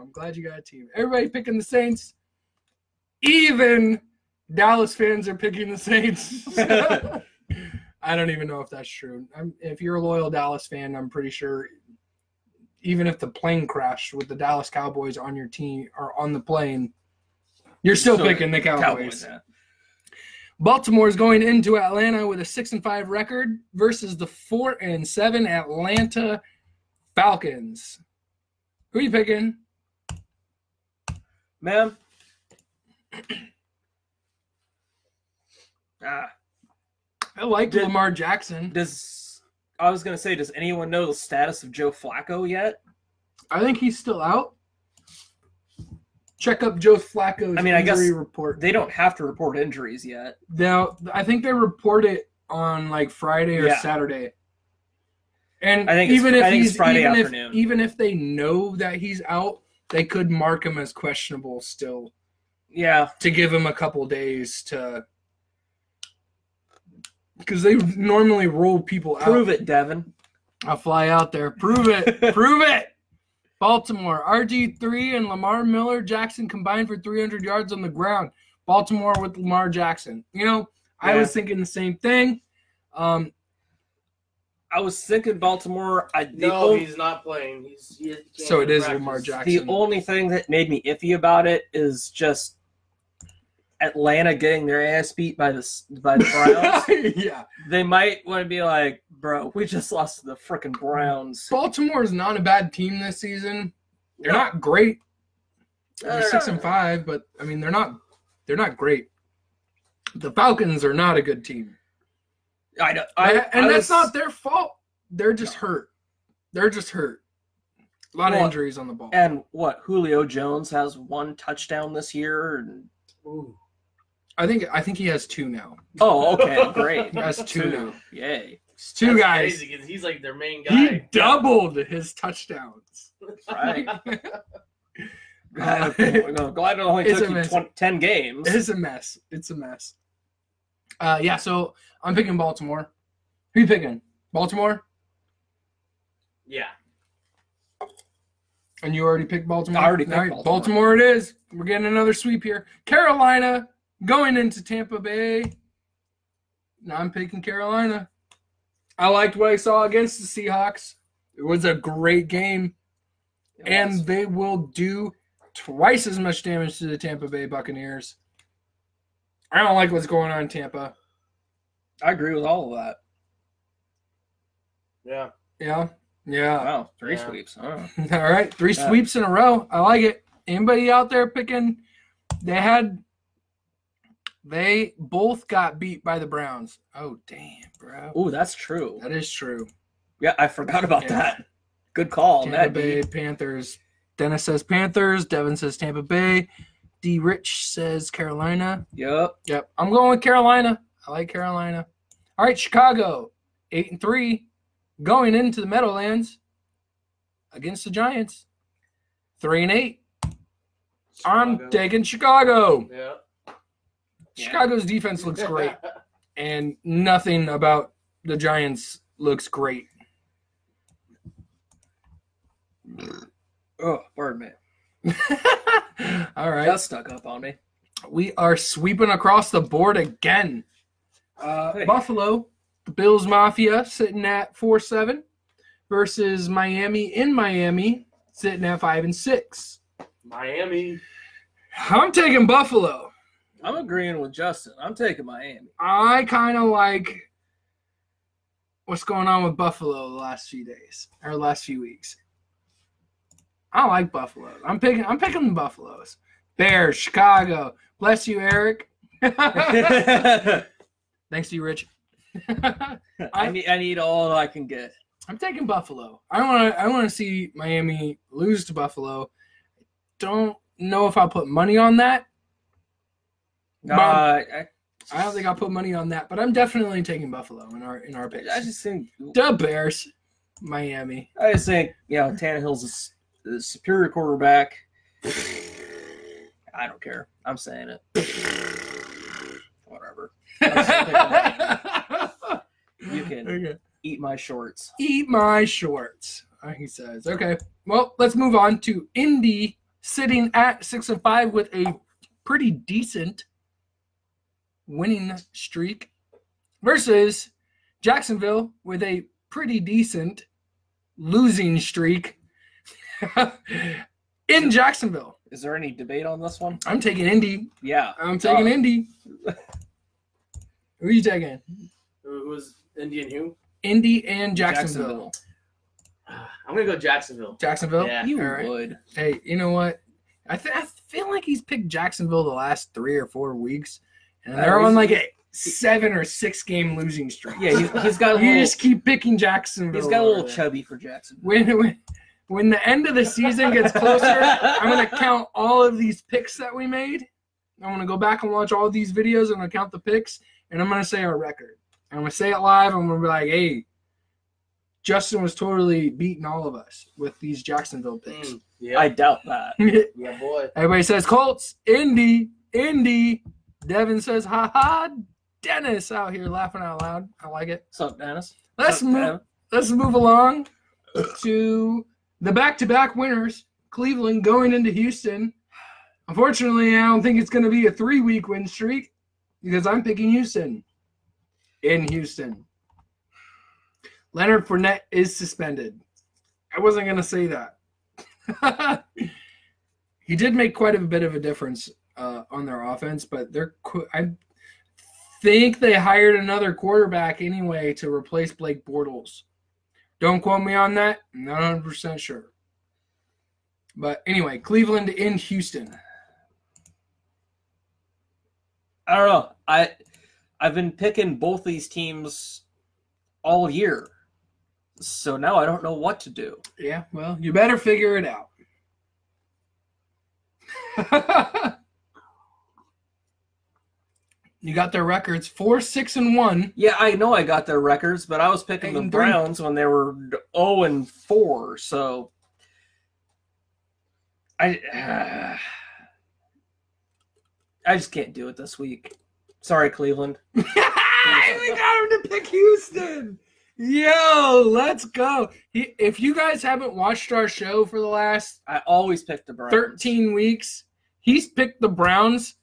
Everybody picking the Saints. Even Dallas fans are picking the Saints. I don't even know if that's true. If you're a loyal Dallas fan, I'm pretty sure even if the plane crashed with the Dallas Cowboys on your team or on the plane, You're still picking the Cowboys. yeah. Baltimore is going into Atlanta with a 6-5 record versus the 4-7 Atlanta Falcons. Who are you picking? Man. I like Lamar Jackson. I was going to say, does anyone know the status of Joe Flacco yet? I think he's still out. Check up Joe Flacco's injury report. They don't have to report injuries yet. Now, I think they report it on like Friday or Saturday. And even if they know that he's out, they could mark him as questionable still. Yeah. To give him a couple days to, because they normally roll people out. Prove it, Devin. I'll fly out there. Prove it. Prove it. Baltimore, RG3 and Lamar Miller Jackson combined for 300 yards on the ground. Baltimore with Lamar Jackson. I was thinking the same thing. I was thinking Baltimore. He's not playing. So it is Lamar Jackson. The only thing that made me iffy about it is just Atlanta getting their ass beat by the Browns. Yeah. They might want to be like, bro, we just lost to the freaking Browns. Baltimore is not a bad team this season. They're not great. They're 6-5, but I mean they're not great. The Falcons are not a good team. I know, that's not their fault. They're just hurt. They're just hurt. A lot of injuries on the ball. And Julio Jones has 1 touchdown this year. I think he has 2 now. Oh, okay, great. He has 2 now. Yay. It's 2 guys. Crazy because he's like their main guy. He doubled his touchdowns. Right. Glad it only took you 10 games. It's a mess. So I'm picking Baltimore. Who you picking? Baltimore? Yeah. And you already picked Baltimore? I already picked Baltimore. Baltimore it is. We're getting another sweep here. Carolina going into Tampa Bay. Now I'm picking Carolina. I liked what I saw against the Seahawks. It was a great game. And they will do twice as much damage to the Tampa Bay Buccaneers. I don't like what's going on in Tampa. I agree with all of that. Yeah. Yeah. Wow, 3 sweeps. Oh. All right, 3 sweeps in a row. I like it. Anybody out there picking? They both got beat by the Browns. Oh, damn, bro. Oh, that's true. That is true. Yeah, I forgot about that. Good call. Tampa Bay Panthers. Dennis says Panthers. Devin says Tampa Bay. D. Rich says Carolina. Yep. I'm going with Carolina. I like Carolina. All right, Chicago, 8-3, going into the Meadowlands against the Giants, 3-8. I'm taking Chicago. Yeah. Chicago's defense looks great, and nothing about the Giants looks great. Oh, pardon me. All right. That stuck up on me. We are sweeping across the board again. Buffalo, the Bills Mafia, sitting at 4-7 versus Miami in Miami, sitting at 5-6. Miami. I'm taking Buffalo. I'm agreeing with Justin. I'm taking Miami. I kind of like what's going on with Buffalo the last few days or last few weeks. I like Buffalo. I'm picking the Buffaloes. Bears, Chicago. Bless you, Eric. Thanks to you, Rich. I need all I can get. I'm taking Buffalo. I want to see Miami lose to Buffalo. Don't know if I'll put money on that. I don't think I'll put money on that, but I'm definitely taking Buffalo in our picks. I just think the Bears, Miami. I just think Tannehill's a superior quarterback. I don't care. I'm saying it. Whatever. You can eat my shorts. Eat my shorts, he says. Okay. Well, let's move on to Indy sitting at 6-5 with a pretty decent winning streak versus Jacksonville with a pretty decent losing streak in Jacksonville. Is there any debate on this one? I'm taking Indy. Yeah. I'm taking Indy. Who are you taking? Who was Indian who? Indy and Jacksonville. I'm going to go Jacksonville. Jacksonville? Yeah. You All right. would. Hey, you know what? I feel like he's picked Jacksonville the last 3 or 4 weeks, and they're on like a 7 or 6 game losing streak. Yeah, he's got a You little, just keep picking Jacksonville. he's got a little over there. chubby for Jacksonville. When the end of the season gets closer, I'm going to count all of these picks that we made. I'm going to go back and watch all these videos. I'm going to count the picks, and I'm going to say our record. I'm going to say it live. I'm going to be like, hey, Justin was totally beating all of us with these Jacksonville picks. Yeah. I doubt that. Yeah, boy. Everybody says Colts, Indy. Devin says, ha-ha, Dennis out here laughing out loud. I like it. What's up, Dennis? Let's move along to the back-to-back winners. Cleveland going into Houston. Unfortunately, I don't think it's going to be a 3-week win streak because I'm picking Houston in Houston. Leonard Fournette is suspended. I wasn't going to say that. He did make quite a bit of a difference on their offense, but I think they hired another quarterback anyway to replace Blake Bortles. Don't quote me on that. I'm not 100% sure. But anyway, Cleveland in Houston. I don't know. I've been picking both these teams all year. So now I don't know what to do. Yeah, well, you better figure it out. You got their records 4-6-1. Yeah, I know I got their records, but I was picking the 8-3. Browns when they were 0-4. So I just can't do it this week. Sorry, Cleveland. We got him to pick Houston. Yo, let's go. If you guys haven't watched our show for the last I always pick the Browns. 13 weeks, he's picked the Browns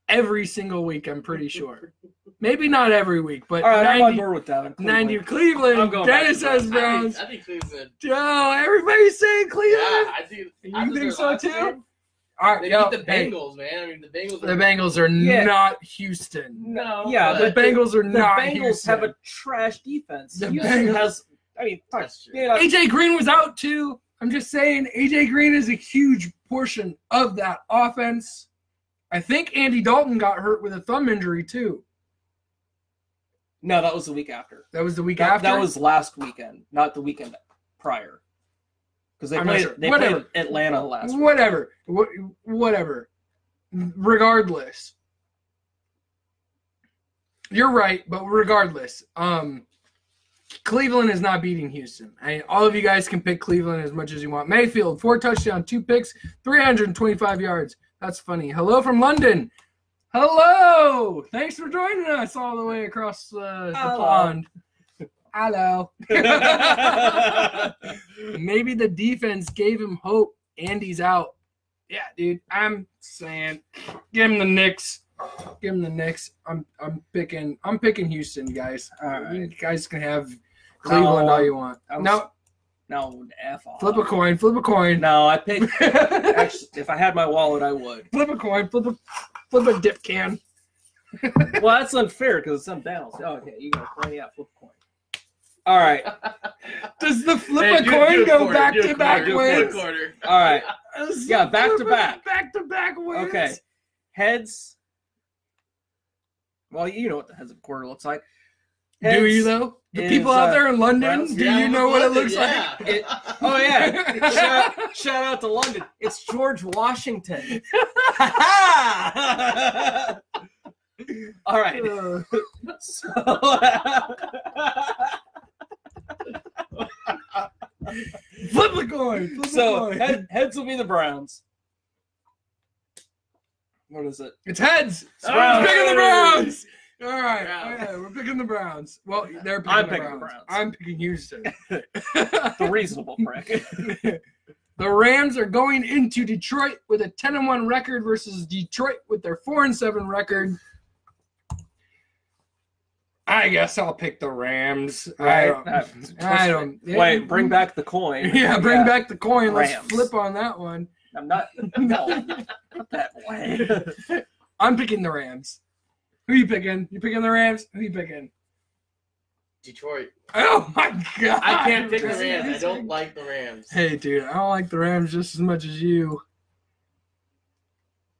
every single week, I'm pretty sure. Maybe not every week, but All right, I'm on 90, board with that. 90 Cleveland. I'm going back Dennis to says Browns. Browns. I think Cleveland. Yo, everybody's saying Cleveland. Yeah, I think. You think so too? Game, All right, they yo, beat the hey, Bengals, man. I mean, the Bengals. the Bengals are Yeah. not Houston. No. Yeah, The but Bengals are The not Bengals Houston. have a trash defense. The Houston Bengals- has. I mean, fuck, That's true. yeah, AJ Green was out too. I'm just saying, AJ Green is a huge portion of that offense. I think Andy Dalton got hurt with a thumb injury too. no, that was the week after. That was the week That, after. that was last weekend, not the weekend prior. Because they I'm not played, sure. they Whatever. played Atlanta last week. Whatever. Regardless, you're right. But regardless, Cleveland is not beating Houston. All of you guys can pick Cleveland as much as you want. Mayfield, 4 touchdowns, 2 picks, 325 yards. That's funny. Hello from London. Hello. Thanks for joining us all the way across the pond. Hello. Maybe the defense gave him hope. Andy's out. Yeah, dude. I'm saying, give him the Knicks. Give him the Knicks. I'm picking Houston, guys. You guys can have Cleveland all you want. No, F off. flip a coin. Flip a coin. No, I picked. Actually, if I had my wallet, I would. Flip a coin. Flip a dip can. Well, that's unfair because it's some downs. Oh, okay, you got a coin. Yeah, flip a coin. All right. Does the flip Hey, a coin go back to back do a wins? quarter. All right. Yeah, back to back. Back to back wins. Okay. Heads. Well, you know what the heads of a quarter looks like. Do you though? The is, people out there in London, Browns? do Yeah, you know what it looks yeah. like? Oh yeah! Shout out to London. It's George Washington. All right. So, Flip the coin. Flip so the coin. heads will be the Browns. What is it? It's heads. Browns. We're picking the Browns. All right. Browns. Okay, we're picking the Browns. Well, they're picking I'm the picking Browns. the Browns. I'm picking Houston. The reasonable prick. The Rams are going into Detroit with a 10-1 record versus Detroit with their 4-7 record. I guess I'll pick the Rams. I don't. Wait, bring back the coin. Yeah, bring back the coin. Let's Rams. flip on that one. I'm not. No, not that way. I'm picking the Rams. Who you picking? You picking the Rams? Who you picking? Detroit. Oh my God! I can't pick the Rams. I don't like the Rams. Hey, dude, I don't like the Rams just as much as you.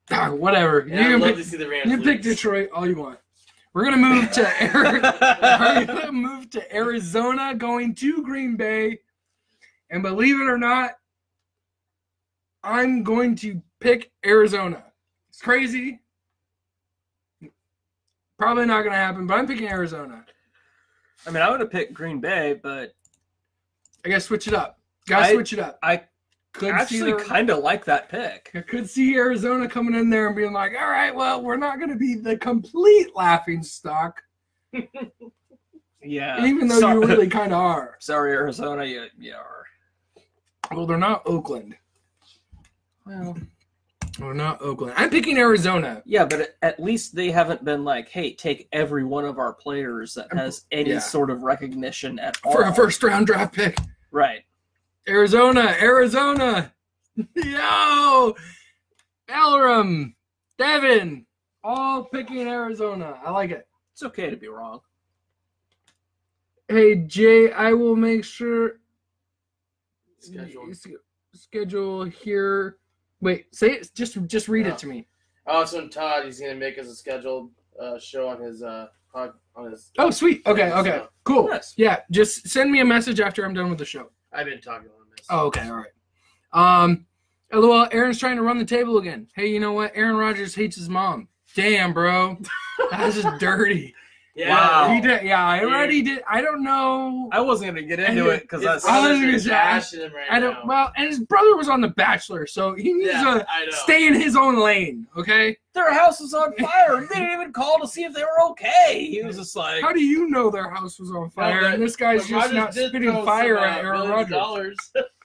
Whatever. And I'd love to see the Rams. You lose. pick Detroit all you want. We're gonna move to Arizona, going to Green Bay, and believe it or not, I'm going to pick Arizona. It's crazy. Probably not gonna happen, but I'm picking Arizona. I mean, I would have picked Green Bay, but I gotta switch it up. Switch it up. I Could actually kind of like that pick. I could see Arizona coming in there and being like, all right, well, we're not going to be the complete laughing stock. Yeah. Even though you really kind of are. Sorry, Arizona, you are. Well, they're not Oakland. Well, they're not Oakland. I'm picking Arizona. Yeah, but at least they haven't been like, hey, take every one of our players that has any sort of recognition at all. For a first-round draft pick. Right. Arizona. Yo! Elram. Devin. All picking Arizona. I like it. It's okay to be wrong. Hey, Jay, I will make sure... Schedule here. Wait, say it. Just read it to me. Also, Todd, he's gonna make us a scheduled show on his Oh, sweet. Okay. So. Cool. Nice. Yeah, just send me a message after I'm done with the show. I've been talking on this. Oh, okay. All right. LOL, Aaron's trying to run the table again. Hey, you know what? Aaron Rodgers hates his mom. Damn, bro. That's just dirty. Yeah. Wow. He did. Yeah, I already did. I don't know. I wasn't going to get into it because that's... I was gonna gonna say, bash him right now. Well, and his brother was on The Bachelor, so he needs to stay in his own lane, okay? Their house was on fire. They didn't even call to see if they were okay. He was just like... How do you know their house was on fire and this guy's just not spitting fire at Aaron Rodgers?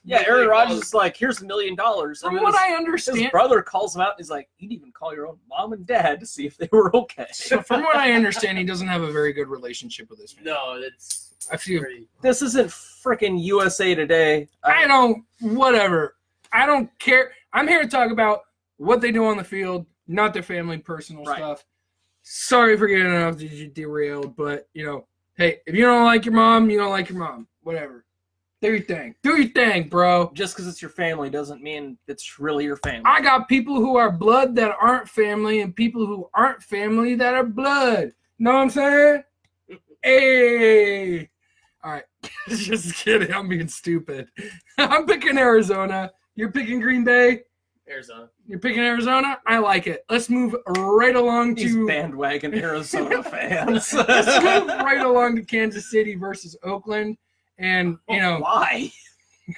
Yeah, Aaron Rodgers is like, here's $1 million. From what I understand... His brother calls him out and he's like, you didn't even call your own mom and dad to see if they were okay. So from what I understand, he doesn't have a very good relationship with his family. No, it's... I feel... This isn't freaking USA Today. Whatever. I don't care. I'm here to talk about what they do on the field, not their family, personal stuff. Sorry for getting off derailed, but, hey, if you don't like your mom, you don't like your mom. Whatever. Do your thing. Do your thing, bro. Just because it's your family doesn't mean it's really your family. I got people who are blood that aren't family and people who aren't family that are blood. Know what I'm saying? Hey. All right. Just kidding. I'm being stupid. I'm picking Arizona. You're picking Green Bay? Arizona. You're picking Arizona? I like it. Let's move right along These to bandwagon Arizona fans. Let's move right along to Kansas City versus Oakland. And, why?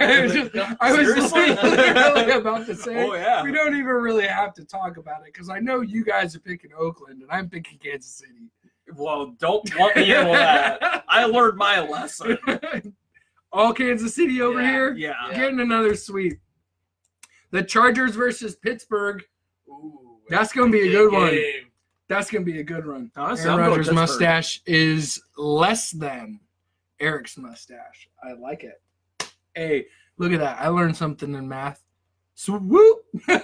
I was literally about to say, we don't even really have to talk about it because I know you guys are picking Oakland and I'm picking Kansas City. Well, don't lump me in with that. I learned my lesson. All Kansas City over here? Yeah. Getting another sweep. The Chargers versus Pittsburgh. Ooh, that's going to be a good one. Game. That's going to be a good one. Honestly, Aaron Rodgers' mustache is less than Eric's mustache. I like it. Hey, look at that. I learned something in math. Swoop! God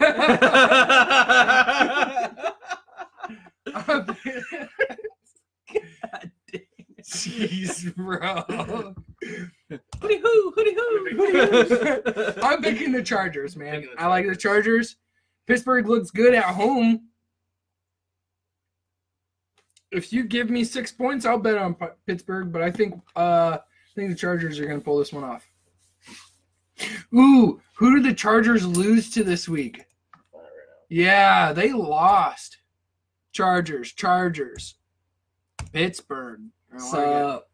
dang. Jeez, bro. Hooty hoo, hooty hoo. I'm picking the Chargers, man. I like the Chargers. Pittsburgh looks good at home. If you give me 6 points, I'll bet on Pittsburgh, but I think the Chargers are going to pull this one off. Ooh, who did the Chargers lose to this week? Yeah, they lost. Chargers. Pittsburgh. So,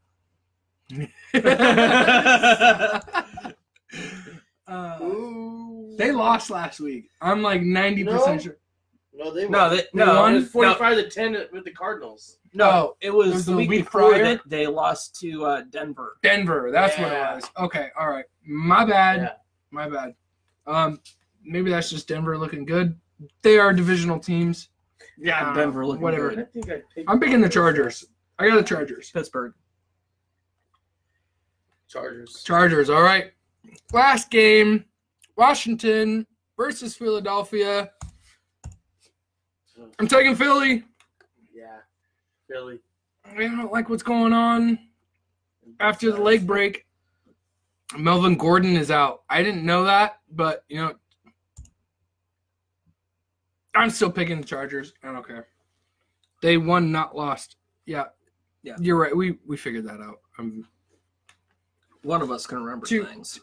they lost last week. I'm like 90% sure. No, they won. They won 45-10 with the Cardinals. No, it was the week before that they lost to Denver. Denver, that's what it was. Okay, all right. My bad. Maybe that's just Denver looking good. They are divisional teams. Yeah, Denver looking good. I I'm picking the Chargers. I got the Chargers. Pittsburgh. Chargers. All right. Last game, Washington versus Philadelphia. I'm taking Philly. Yeah, Philly. I don't like what's going on after the leg break. Melvin Gordon is out. I didn't know that, but, I'm still picking the Chargers. I don't care. They won, not lost. Yeah. You're right. We figured that out. One of us can remember things.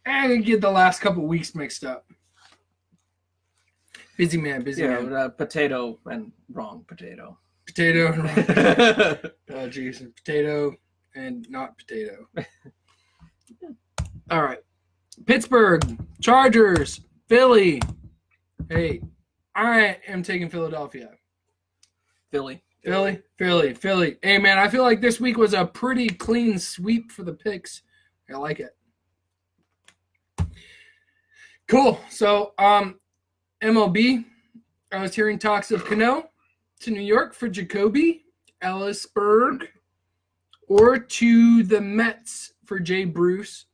I get the last couple weeks mixed up. Busy man. Potato and wrong potato. Potato and wrong potato. Oh, geez. Potato and not potato. All right. Pittsburgh, Chargers, Philly. Hey, I am taking Philadelphia. Philly. Hey, man, I feel like this week was a pretty clean sweep for the picks. I like it. Cool. So, MLB, I was hearing talks of Cano to New York for Jacoby, Ellisberg, or to the Mets for Jay Bruce,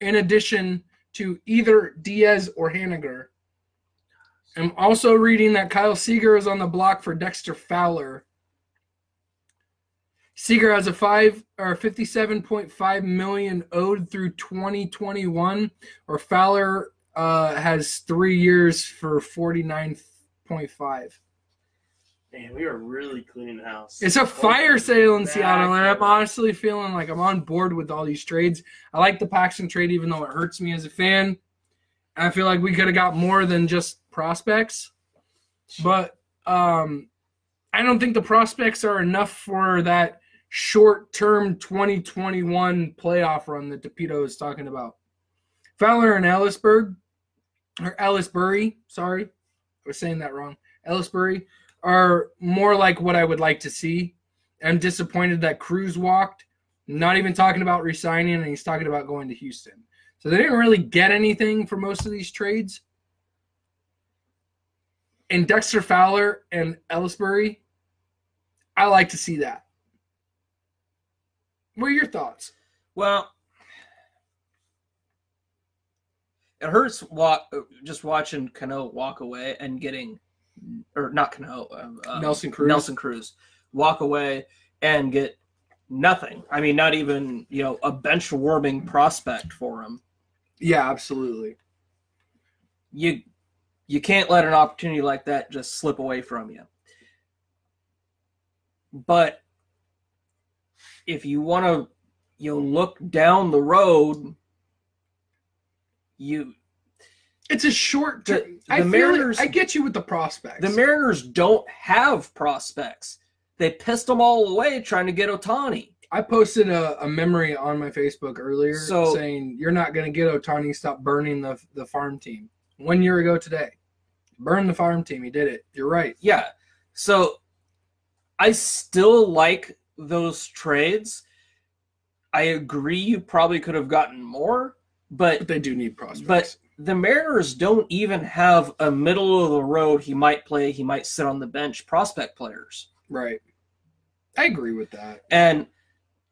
in addition to either Diaz or Haniger. I'm also reading that Kyle Seager is on the block for Dexter Fowler. Seager has a $57.5 million owed through 2021, or Fowler has 3 years for $49.5. Man, we are really cleaning the house. It's a fire sale in Seattle, and I'm honestly feeling like I'm on board with all these trades. I like the Paxton trade, even though it hurts me as a fan. And I feel like we could have got more than just prospects. But I don't think the prospects are enough for that short-term 2021 playoff run that DePito is talking about. Fowler and Ellisbury, sorry. I was saying that wrong. Ellisbury are more like what I would like to see. I'm disappointed that Cruz walked. Not even talking about resigning, and he's talking about going to Houston. So they didn't really get anything for most of these trades. And Dexter Fowler and Ellisbury, I like to see that. What are your thoughts? Well, it hurts just watching Cano walk away and getting, or not Cano, Nelson Cruz walk away and get nothing. I mean, not even, a bench warming prospect for him. Yeah, absolutely. You can't let an opportunity like that just slip away from you. But if you want to, look down the road, it's a short term. Mariners, I get you with the prospects. The Mariners don't have prospects. They pissed them all away trying to get Ohtani. I posted a memory on my Facebook earlier saying, you're not going to get Ohtani, stop burning the farm team. 1 year ago today. Burn the farm team. He did it. You're right. Yeah. So I still like those trades. I agree you probably could have gotten more, but they do need prospects. But the Mariners don't even have a middle of the road, he might play, he might sit on the bench prospect players. Right. I agree with that. And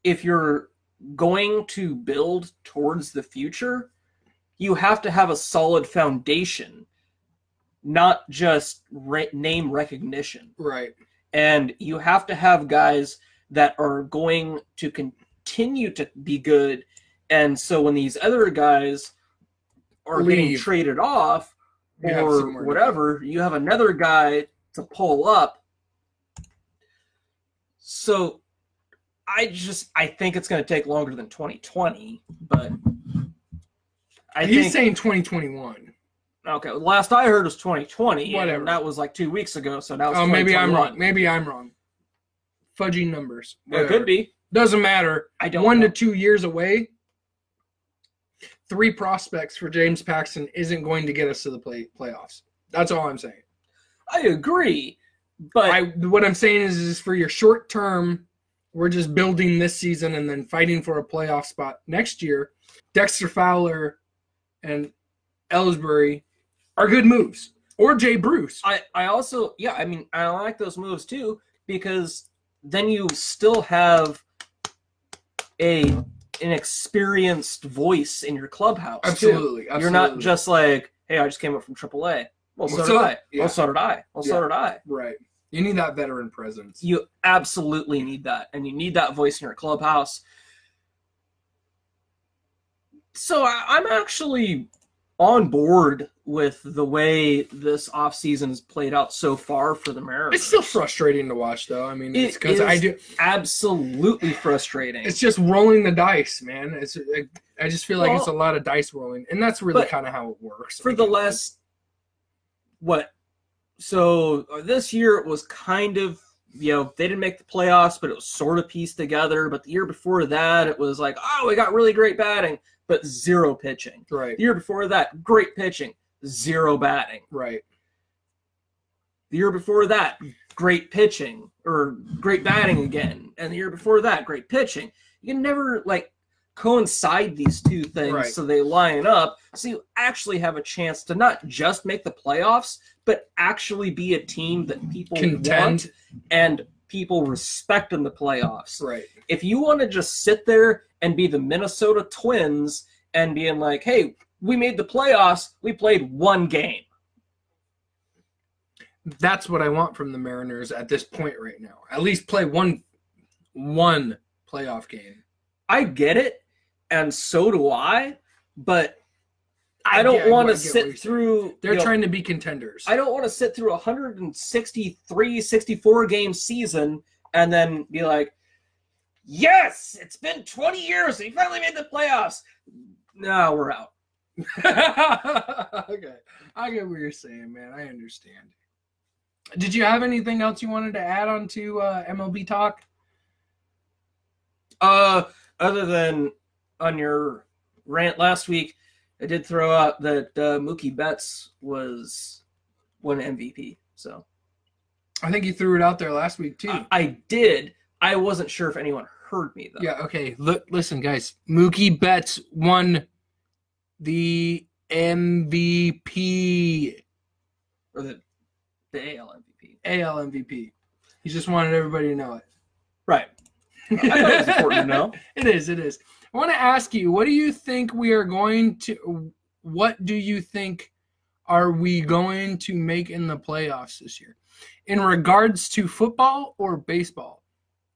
if you're going to build towards the future, you have to have a solid foundation, not just name recognition. Right. And you have to have guys that are going to continue to be good. And so when these other guys are getting traded off or whatever, you have another guy to pull up. So I think it's going to take longer than 2020, but he's saying 2021. Okay, last I heard was 2020. Whatever. And that was like 2 weeks ago, so now it's maybe I'm wrong. Maybe I'm wrong. Fudging numbers. It could be. Doesn't matter. I don't 1 know. to 2 years away. 3 prospects for James Paxton isn't going to get us to the playoffs. That's all I'm saying. I agree, but what I'm saying is for your short term, we're just building this season and then fighting for a playoff spot next year. Dexter Fowler and Ellisbury are good moves. Or Jay Bruce. I also, I like those moves too, because then you still have an experienced voice in your clubhouse. Absolutely. You're not just like, hey, I just came up from AAA. Well, so What's did up? I. Yeah. Well, so did I. Well, so Yeah. did I. Right. You need that veteran presence. You absolutely need that, and you need that voice in your clubhouse. So I'm actually on board with the way this offseason has played out so far for the Mariners. It's still frustrating to watch, though. I mean, it's It because I is do. absolutely frustrating. It's just rolling the dice, man. I just feel like Well, it's a lot of dice rolling, and that's really but kind of how it works. for the last so this year it was kind of, they didn't make the playoffs, but it was sort of pieced together. But the year before that, it was like, oh, we got really great batting, but zero pitching. Right. The year before that, great pitching, zero batting. Right. The year before that, great pitching, or great batting again. And the year before that, great pitching. You can never, coincide these two things Right. so they line up, so you actually have a chance to not just make the playoffs, but actually be a team that people Contend. want and people respect in the playoffs. Right. If you want to just sit there and be the Minnesota Twins and being like, hey, we made the playoffs, we played one game. That's what I want from the Mariners at this point right now. At least play one playoff game. I get it, and so do I, but I don't want to sit through... They're trying to be contenders. I don't want to sit through a 163, 64 game season and then be like, yes, it's been 20 years. We finally made the playoffs. No, we're out. Okay. I get what you're saying, man. I understand. Did you have anything else you wanted to add on to MLB talk? Other than on your rant last week, I did throw out that Mookie Betts won MVP. So I think you threw it out there last week too. I did. I wasn't sure if anyone heard me though. Yeah. Okay. Listen, guys. Mookie Betts won the MVP Or the AL MVP. AL MVP. He just wanted everybody to know it. Right. I thought it was important to know. It is. It is. I want to ask you, what do you think are we going to make in the playoffs this year? In regards to football or baseball?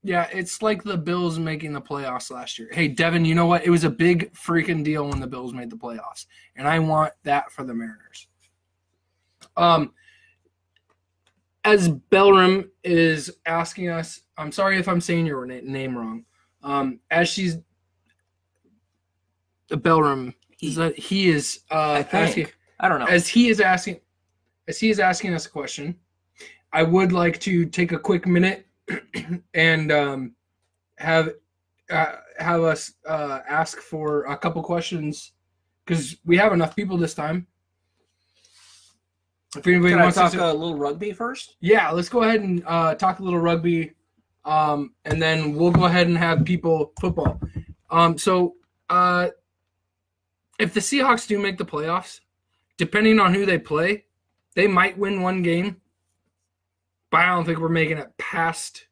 Yeah, it's like the Bills making the playoffs last year. Hey, Devin, you know what? It was a big freaking deal when the Bills made the playoffs, and I want that for the Mariners. As Belram is asking us, I'm sorry if I'm saying your name wrong. As she's Belram, he is asking. I don't know. As he is asking us a question, I would like to take a quick minute and have us ask for a couple questions because we have enough people this time. If anybody Can I wants talk to, a little rugby first? yeah, let's go ahead and talk a little rugby, and then we'll go ahead and have people football. If the Seahawks do make the playoffs, depending on who they play, they might win one game, but I don't think we're making it past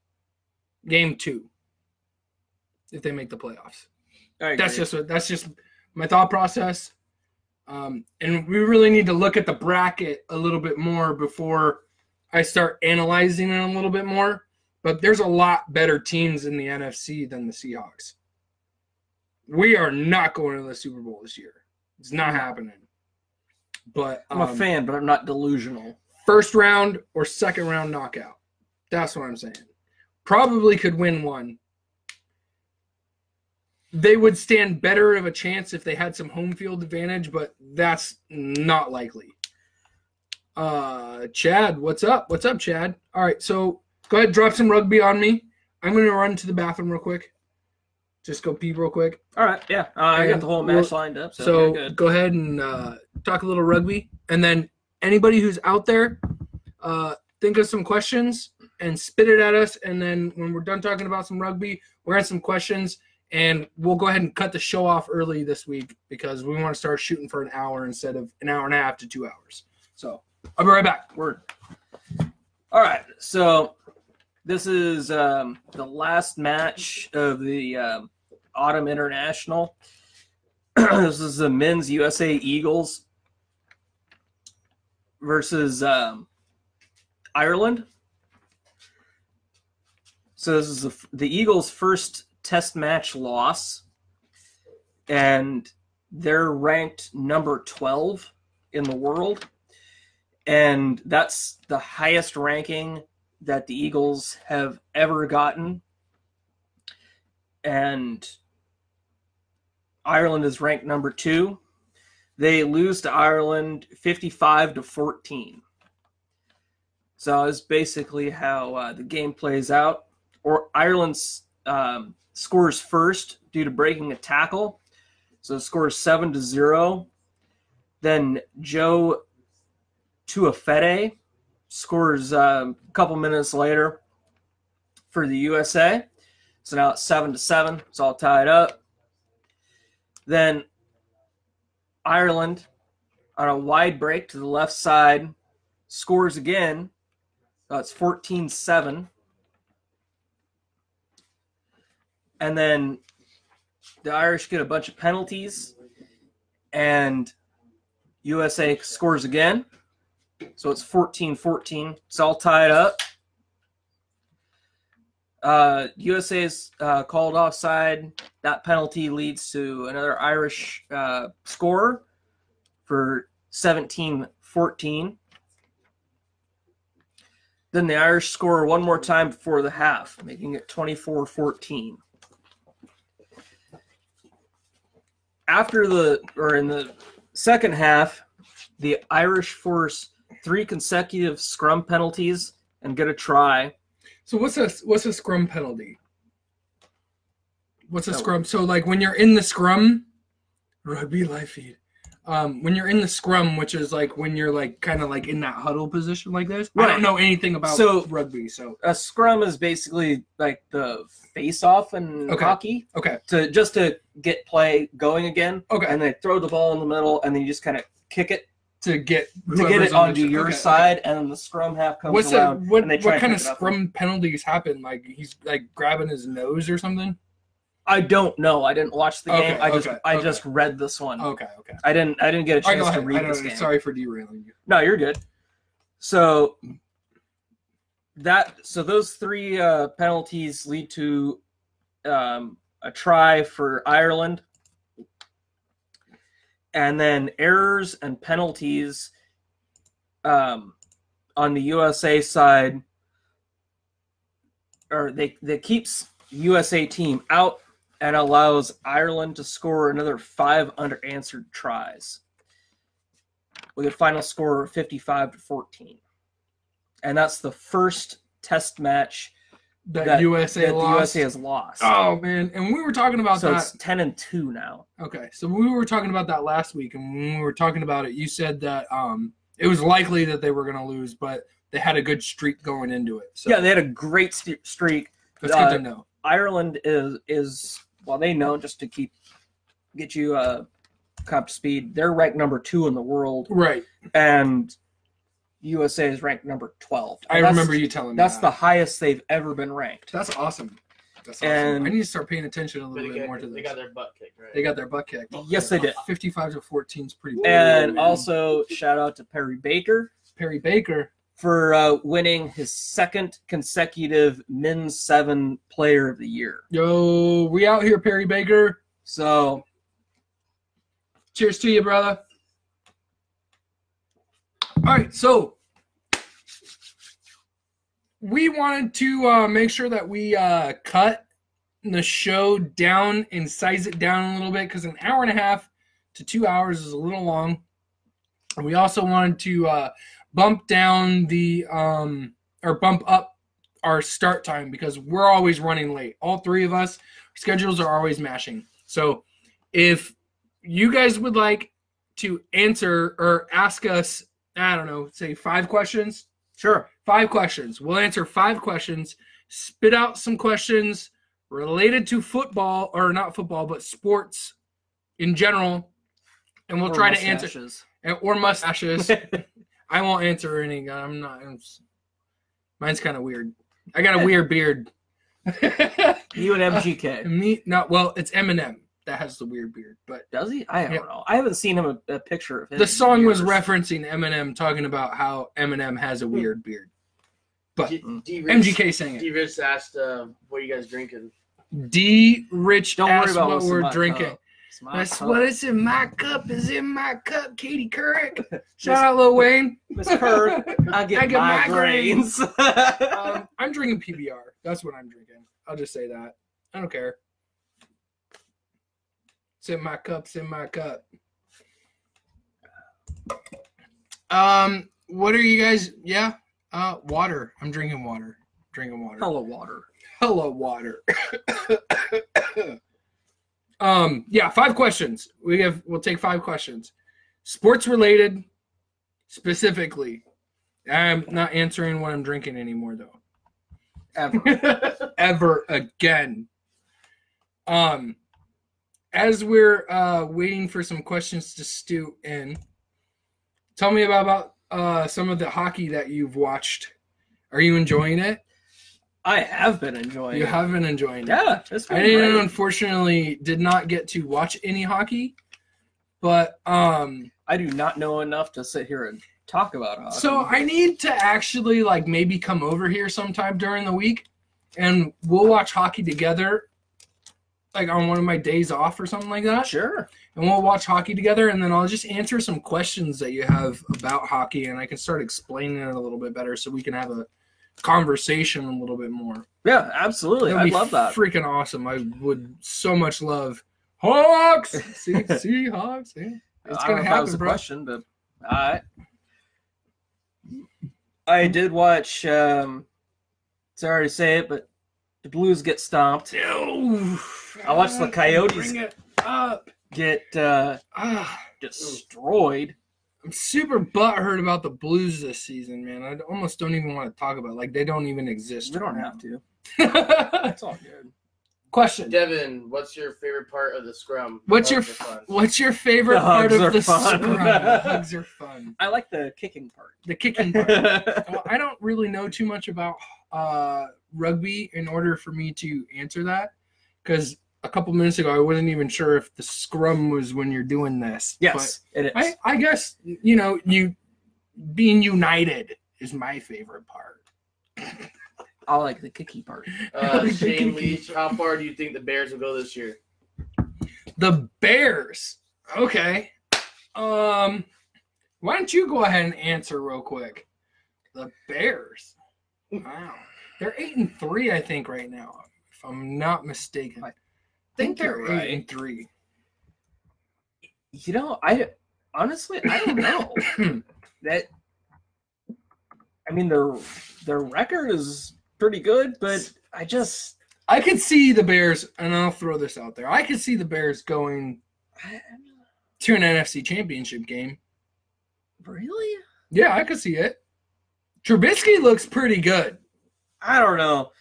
game 2 if they make the playoffs. That's just my thought process. And we really need to look at the bracket a little bit more before I start analyzing it a little bit more. But there's a lot better teams in the NFC than the Seahawks. We are not going to the Super Bowl this year. It's not happening. But I'm a fan, but I'm not delusional. First round or second round knockout. That's what I'm saying. Probably could win one. They would stand better of a chance if they had some home field advantage, but that's not likely. Chad, what's up? What's up, Chad? All right, so go ahead, drop some rugby on me. I'm going to run to the bathroom real quick. Just go pee real quick. All right, yeah. I got the whole match lined up, so good. Go ahead and talk a little rugby. And then anybody who's out there, think of some questions and spit it at us. And then when we're done talking about some rugby, we're going to have some questions. And we'll go ahead and cut the show off early this week because we want to start shooting for an hour instead of an hour and a half to 2 hours. So I'll be right back. Word. All right, so this is the last match of the Autumn International. This is the men's USA Eagles. versus Ireland. So this is the Eagles' first test match loss, and they're ranked number 12 in the world, and that's the highest ranking that the Eagles have ever gotten. And Ireland is ranked number 2. They lose to Ireland 55-14. So that's basically how the game plays out. Or Ireland scores first due to breaking a tackle. So it scores 7-0. Then Joe Tuafede scores a couple minutes later for the USA. So now it's 7-7. It's all tied up. Then Ireland, on a wide break to the left side, scores again. So it's 14-7. And then the Irish get a bunch of penalties, and USA scores again. So it's 14-14. It's all tied up. USA is called offside. That penalty leads to another Irish score for 17-14. Then the Irish score one more time before the half, making it 24-14. In the second half, the Irish force 3 consecutive scrum penalties and get a try. So what's a scrum penalty? What's a scrum? So like when you're in the scrum, rugby live feed. When you're in the scrum, which is like when you're like kind of like in that huddle position like this. Right. I don't know anything about rugby, so a scrum is basically like the face-off in hockey. Okay. To get play going again. Okay. And they throw the ball in the middle, and then you just kind of kick it to get it onto your side, and then the scrum half comes around. What kind of scrum penalties happen? Like he's like grabbing his nose or something? I don't know. I didn't watch the game. I just read this one. Okay. I didn't get a chance to read this game. Sorry for derailing you. No, you're good. So those 3 penalties lead to a try for Ireland. And then errors and penalties on the USA side, or they keeps USA team out and allows Ireland to score another 5 unanswered tries with a final score of 55-14. And that's the first test match that USA has lost. Oh man, and we were talking about that. So it's 10-2 now. Okay, so we were talking about that last week, and when we were talking about it, you said that it was likely that they were going to lose, but they had a good streak going into it. So. Yeah, they had a great streak. That's good to know. Ireland is well, they know, just to get you up to speed. They're ranked number 2 in the world, right? And USA is ranked number 12. I remember you telling me that's the highest they've ever been ranked. That's awesome. And I need to start paying attention a little bit more to this. They got their butt kicked, right? They got their butt kicked. Yes, they did. 55-14 is pretty big. And also, shout out to Perry Baker. Perry Baker. For winning his 2nd consecutive Men's 7 Player of the Year. Yo, we out here, Perry Baker. So, cheers to you, brother. All right, so we wanted to make sure that we cut the show down and size it down a little bit, because 1.5 hours to 2 hours is a little long. And we also wanted to bump down or bump up our start time, because we're always running late. All 3 of us, schedules are always mashing. So if you guys would like to answer or ask us, I don't know, say 5 questions. Sure. 5 questions. We'll answer 5 questions, spit out some questions related to football, or not football, but sports in general. And we'll try to answer. Or mustaches. I won't answer any. Mine's kind of weird. I got a weird beard. You and MGK. Well, it's Eminem. that has the weird beard. But Does he? I don't know. I haven't seen him a picture of him. the song was years. referencing Eminem, talking about how Eminem has a weird beard. But D-Rich, MGK sang it. D-Rich asked, what are you guys drinking? D. Rich Don't worry asked about what what's in we're my drinking. cup. It's my That's cup. what is in my cup is in my cup, Katie Couric. Shout out Lil Wayne. Miss Kirk, I get migraines. I'm drinking PBR. That's what I'm drinking. I'll just say that. I don't care. It's in my cup. It's in my cup. What are you guys? Yeah. Water. I'm drinking water. Hello, water. Hello, water. Yeah, 5 questions. We'll take 5 questions. Sports related, specifically. I'm not answering what I'm drinking anymore, though. Ever. Ever again. As we're waiting for some questions to stew in, tell me about some of the hockey that you've watched. Are you enjoying it? I have been enjoying You it. have been enjoying it. Yeah, it's been I didn't, great. unfortunately, did not get to watch any hockey, but I do not know enough to sit here and talk about hockey. so I need to actually like maybe come over here sometime during the week, and we'll watch hockey together, like on one of my days off or something like that. Sure. And we'll watch hockey together, and then I'll just answer some questions that you have about hockey, and I can start explaining it a little bit better, so we can have a conversation a little bit more. Yeah, absolutely. That'd I be love that. Freaking awesome. I would so much love Hawks. Seahawks. Yeah. It's I gonna don't know if that happen, was a bro. question, but I did watch. Sorry to say it, but the Blues get stomped. I watched the Coyotes Bring it up. Get Ah, destroyed. I'm super butthurt about the Blues this season, man. I almost don't even want to talk about it. Like they don't even exist. We don't have to. to. It's all good. Question. Devin, what's your favorite part of the scrum? What's your Hugs are fun. What's your favorite The part hugs of are the fun. scrum? The hugs are fun. I like the kicking part. The kicking part. Well, I don't really know too much about rugby in order for me to answer that, because a couple minutes ago I wasn't even sure if the scrum was when you're doing this. Yes, it is. But I guess you being united is my favorite part. I like the kicky part. Shane Leach, how far do you think the Bears will go this year? The Bears. Okay. Why don't you go ahead and answer real quick? The Bears. Wow. They're 8-3, I think, right now, if I'm not mistaken. I think they're you're right. 8-3. You know, I honestly I don't know. I mean their record is pretty good, but I could see the Bears, and I'll throw this out there. I could see the Bears going to an NFC Championship game. Really? Yeah, I could see it. Trubisky looks pretty good. I don't know.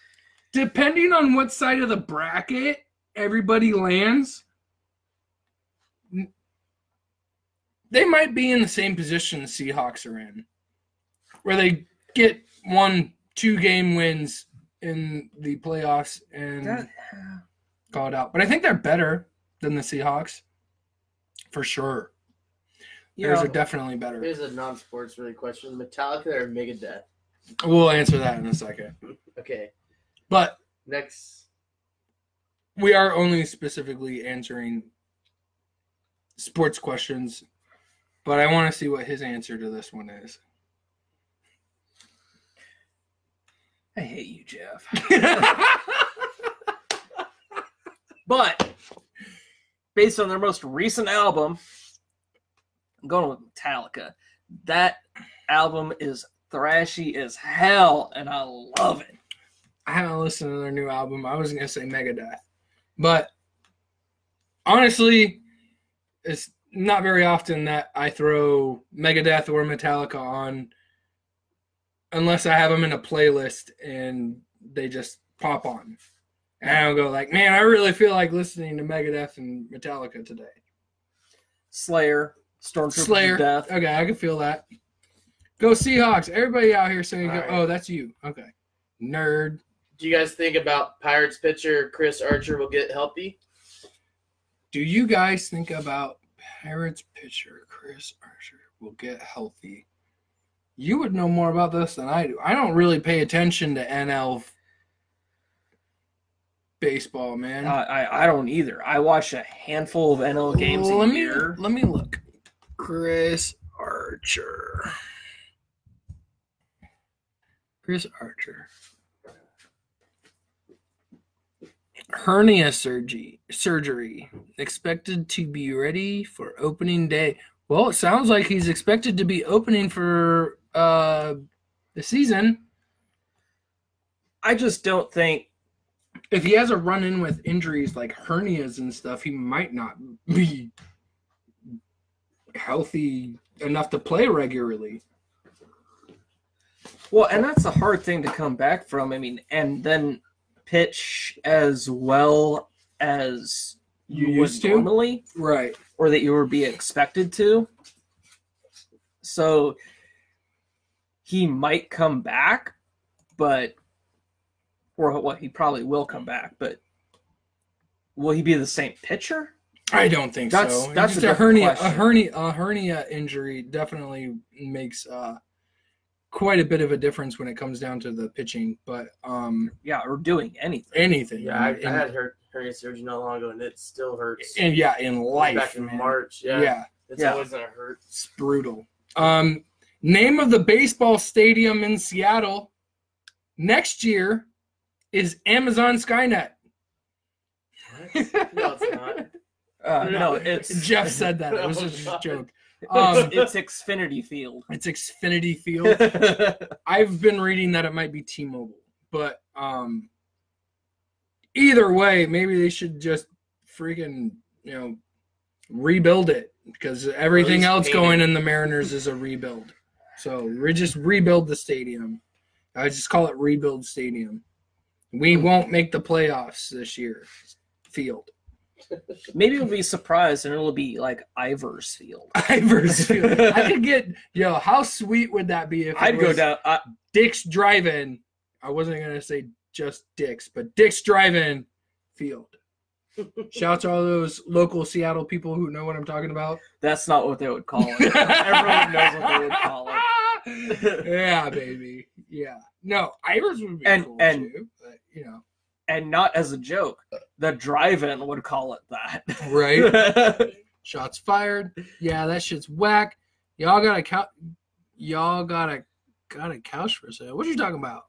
Depending on what side of the bracket everybody lands, they might be in the same position the Seahawks are in, where they get 1-2 game wins in the playoffs and call it out. But I think they're better than the Seahawks, for sure. Bears are definitely better. Here's a non-sports really question: Metallica or Megadeth? We'll answer that in a second. Okay. But Next. we are only specifically answering sports questions, but I want to see what his answer to this one is. I hate you, Jeff. But based on their most recent album, I'm going with Metallica. That album is thrashy as hell, and I love it. I haven't listened to their new album. I was going to say Megadeth. But honestly, it's not very often that I throw Megadeth or Metallica on unless I have them in a playlist and they just pop on. And I'll go like, man, I really feel like listening to Megadeth and Metallica today. Slayer, Stormtrooper Slayer. Death. Okay, I can feel that. Go Seahawks. Everybody out here saying, All right. oh, that's you. Okay. Nerd. Do you guys think about Pirates pitcher Chris Archer will get healthy? Do you guys think about Pirates pitcher Chris Archer will get healthy? You would know more about this than I do. I don't really pay attention to NL baseball, man. I don't either. I watch a handful of NL games a year. Let me look. Chris Archer. Chris Archer. Hernia surgery. Expected to be ready for opening day. Well, it sounds like he's expected to be opening for the season. I just don't think if he has a run-in with injuries like hernias and stuff, he might not be healthy enough to play regularly. Well, and that's a hard thing to come back from. I mean, and then pitch as well as you used would to? normally, Right. or that you would be expected to. So he might come back, but he probably will come back, but will he be the same pitcher? I don't think so. That's just a hernia. A hernia injury definitely makes quite a bit of a difference when it comes down to the pitching. But or doing anything. Anything. Yeah, I had hernia surgery not long ago, and it still hurts. And yeah, in life. Back in March. It's always gonna hurt. It's brutal. Name of the baseball stadium in Seattle next year is Amazon Skynet. No, it's not. No, it's Jeff said that. It was just a joke. It's Xfinity Field. It's Xfinity Field. I've been reading that it might be T-Mobile, but either way, maybe they should just freaking rebuild it because everything else going in the Mariners is a rebuild. So we just rebuild the stadium. I just call it Rebuild Stadium. We won't make the playoffs this year. Field. Maybe we'll be surprised and it'll be like Ivers Field. Ivers Field. I could get how sweet would that be if I'd go down Dick's Drive-In. I wasn't gonna say just Dick's, but Dick's Drive-In Field. Shout out to all those local Seattle people who know what I'm talking about. That's not what they would call it. Everyone knows what they would call it. Yeah, baby. Yeah. No, Ivers would be cool too, but And not as a joke, the drive-in would call it that. Right? Shots fired. Yeah, that shit's whack. Y'all got a couch for sale. What you talking about?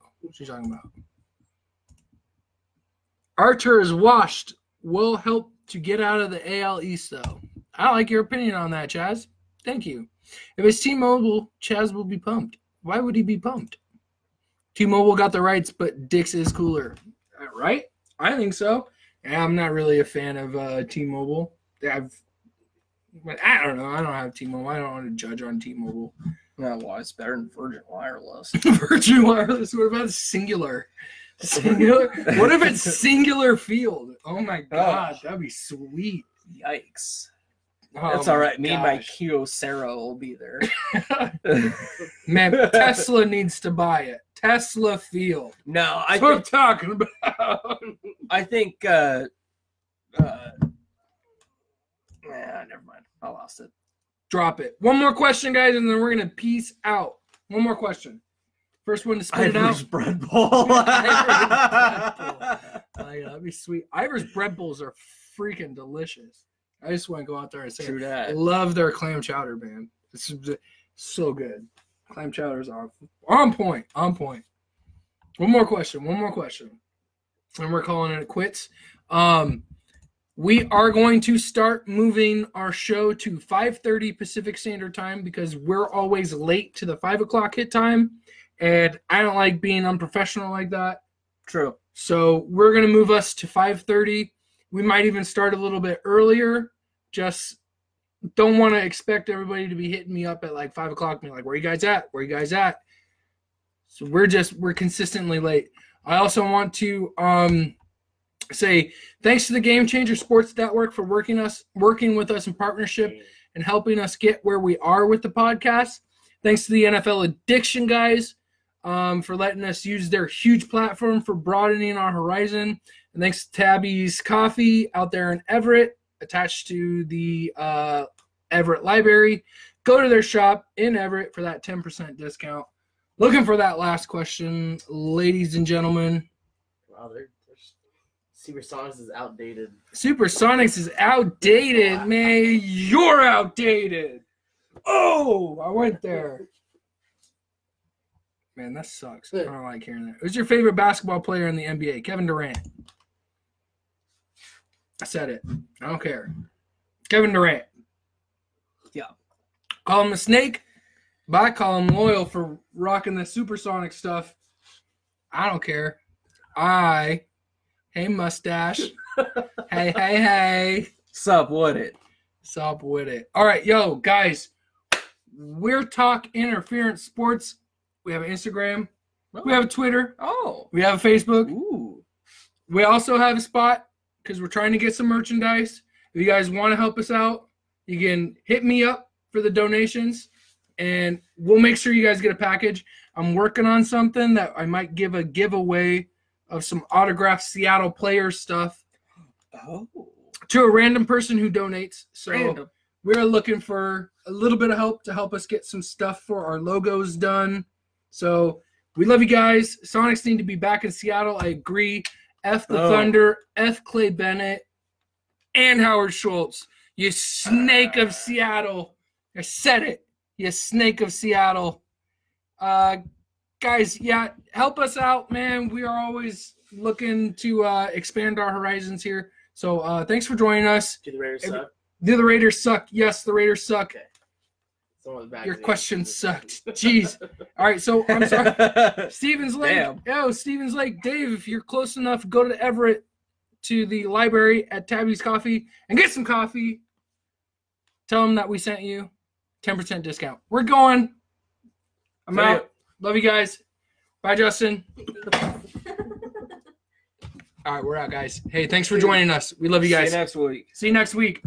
Archer is washed. Will help to get out of the AL East, though. I like your opinion on that, Chaz. Thank you. If it's T-Mobile, Chaz will be pumped. Why would he be pumped? T-Mobile got the rights, but Dix is cooler. Right? I think so. I'm not really a fan of T-Mobile. I don't know. I don't have T-Mobile. I don't want to judge on T-Mobile. No, well, it's better than Virgin Wireless. Virgin Wireless? What about Singular? Singular? What if it's Singular Field? Oh, my God. That'd be sweet. Yikes. Oh, that's all right. Me and my Kyocera will be there. Man, Tesla needs to buy it. Tesla Field. No, that's what I'm talking about. I think never mind. I lost it. Drop it. One more question, guys, and then we're gonna peace out. One more question. First one to spit it out. Bread Bowl. That'd be sweet. Ivers bread bowls are freaking delicious. I just want to go out there and say True that. I love their clam chowder, man. It's so good. Clam chowder's on point. One more question. And we're calling it quits. We are going to start moving our show to 5:30 Pacific Standard Time because we're always late to the 5 o'clock hit time. And I don't like being unprofessional like that. True. So we're going to move us to 5:30. We might even start a little bit earlier. Just don't want to expect everybody to be hitting me up at like 5 o'clock and be like, where you guys at? So we're consistently late. I also want to say thanks to the Game Changer Sports Network for working with us in partnership and helping us get where we are with the podcast. Thanks to the NFL Addiction guys for letting us use their huge platform for broadening our horizon. And thanks to Tabby's Coffee out there in Everett attached to the Everett Library. Go to their shop in Everett for that 10% discount. Looking for that last question, ladies and gentlemen. Wow, Supersonics is outdated. Supersonics is outdated, man. You're outdated. Oh, I went there. Man, that sucks. I don't like hearing that. Who's your favorite basketball player in the NBA? Kevin Durant. I said it. I don't care. Kevin Durant. Yeah. Call him a snake, but I call him loyal for rocking the supersonic stuff. I don't care. Hey, mustache. hey. Sup with it. Sup with it. All right, yo, guys. We're Talk Interference Sports. We have an Instagram. We have a Twitter. Oh. We have a Facebook. Ooh. We also have a spot because we're trying to get some merchandise. If you guys want to help us out, you can hit me up for the donations, and we'll make sure you guys get a package. I'm working on something that I might give a giveaway of some autographed Seattle player stuff to a random person who donates. So we're looking for a little bit of help to help us get some stuff for our logos done. So we love you guys. Sonics need to be back in Seattle. I agree. F the Thunder, F Clay Bennett, and Howard Schultz. You snake of Seattle. I said it. You snake of Seattle. Guys, yeah, help us out, man. We are always looking to expand our horizons here. So thanks for joining us. Do the Raiders suck? Do the Raiders suck? Yes, the Raiders suck. Okay. Your question sucked. Jeez. All right, so I'm sorry. Stevens Lake. Damn. Oh, Stevens Lake. Dave, if you're close enough, go to Everett to the library at Tabby's Coffee and get some coffee. Tell them that we sent you. 10% discount. We're going. I'm out. Love you guys. Bye, Justin. All right, we're out, guys. Hey, thanks for joining us. We love you guys. See you next week. See you next week.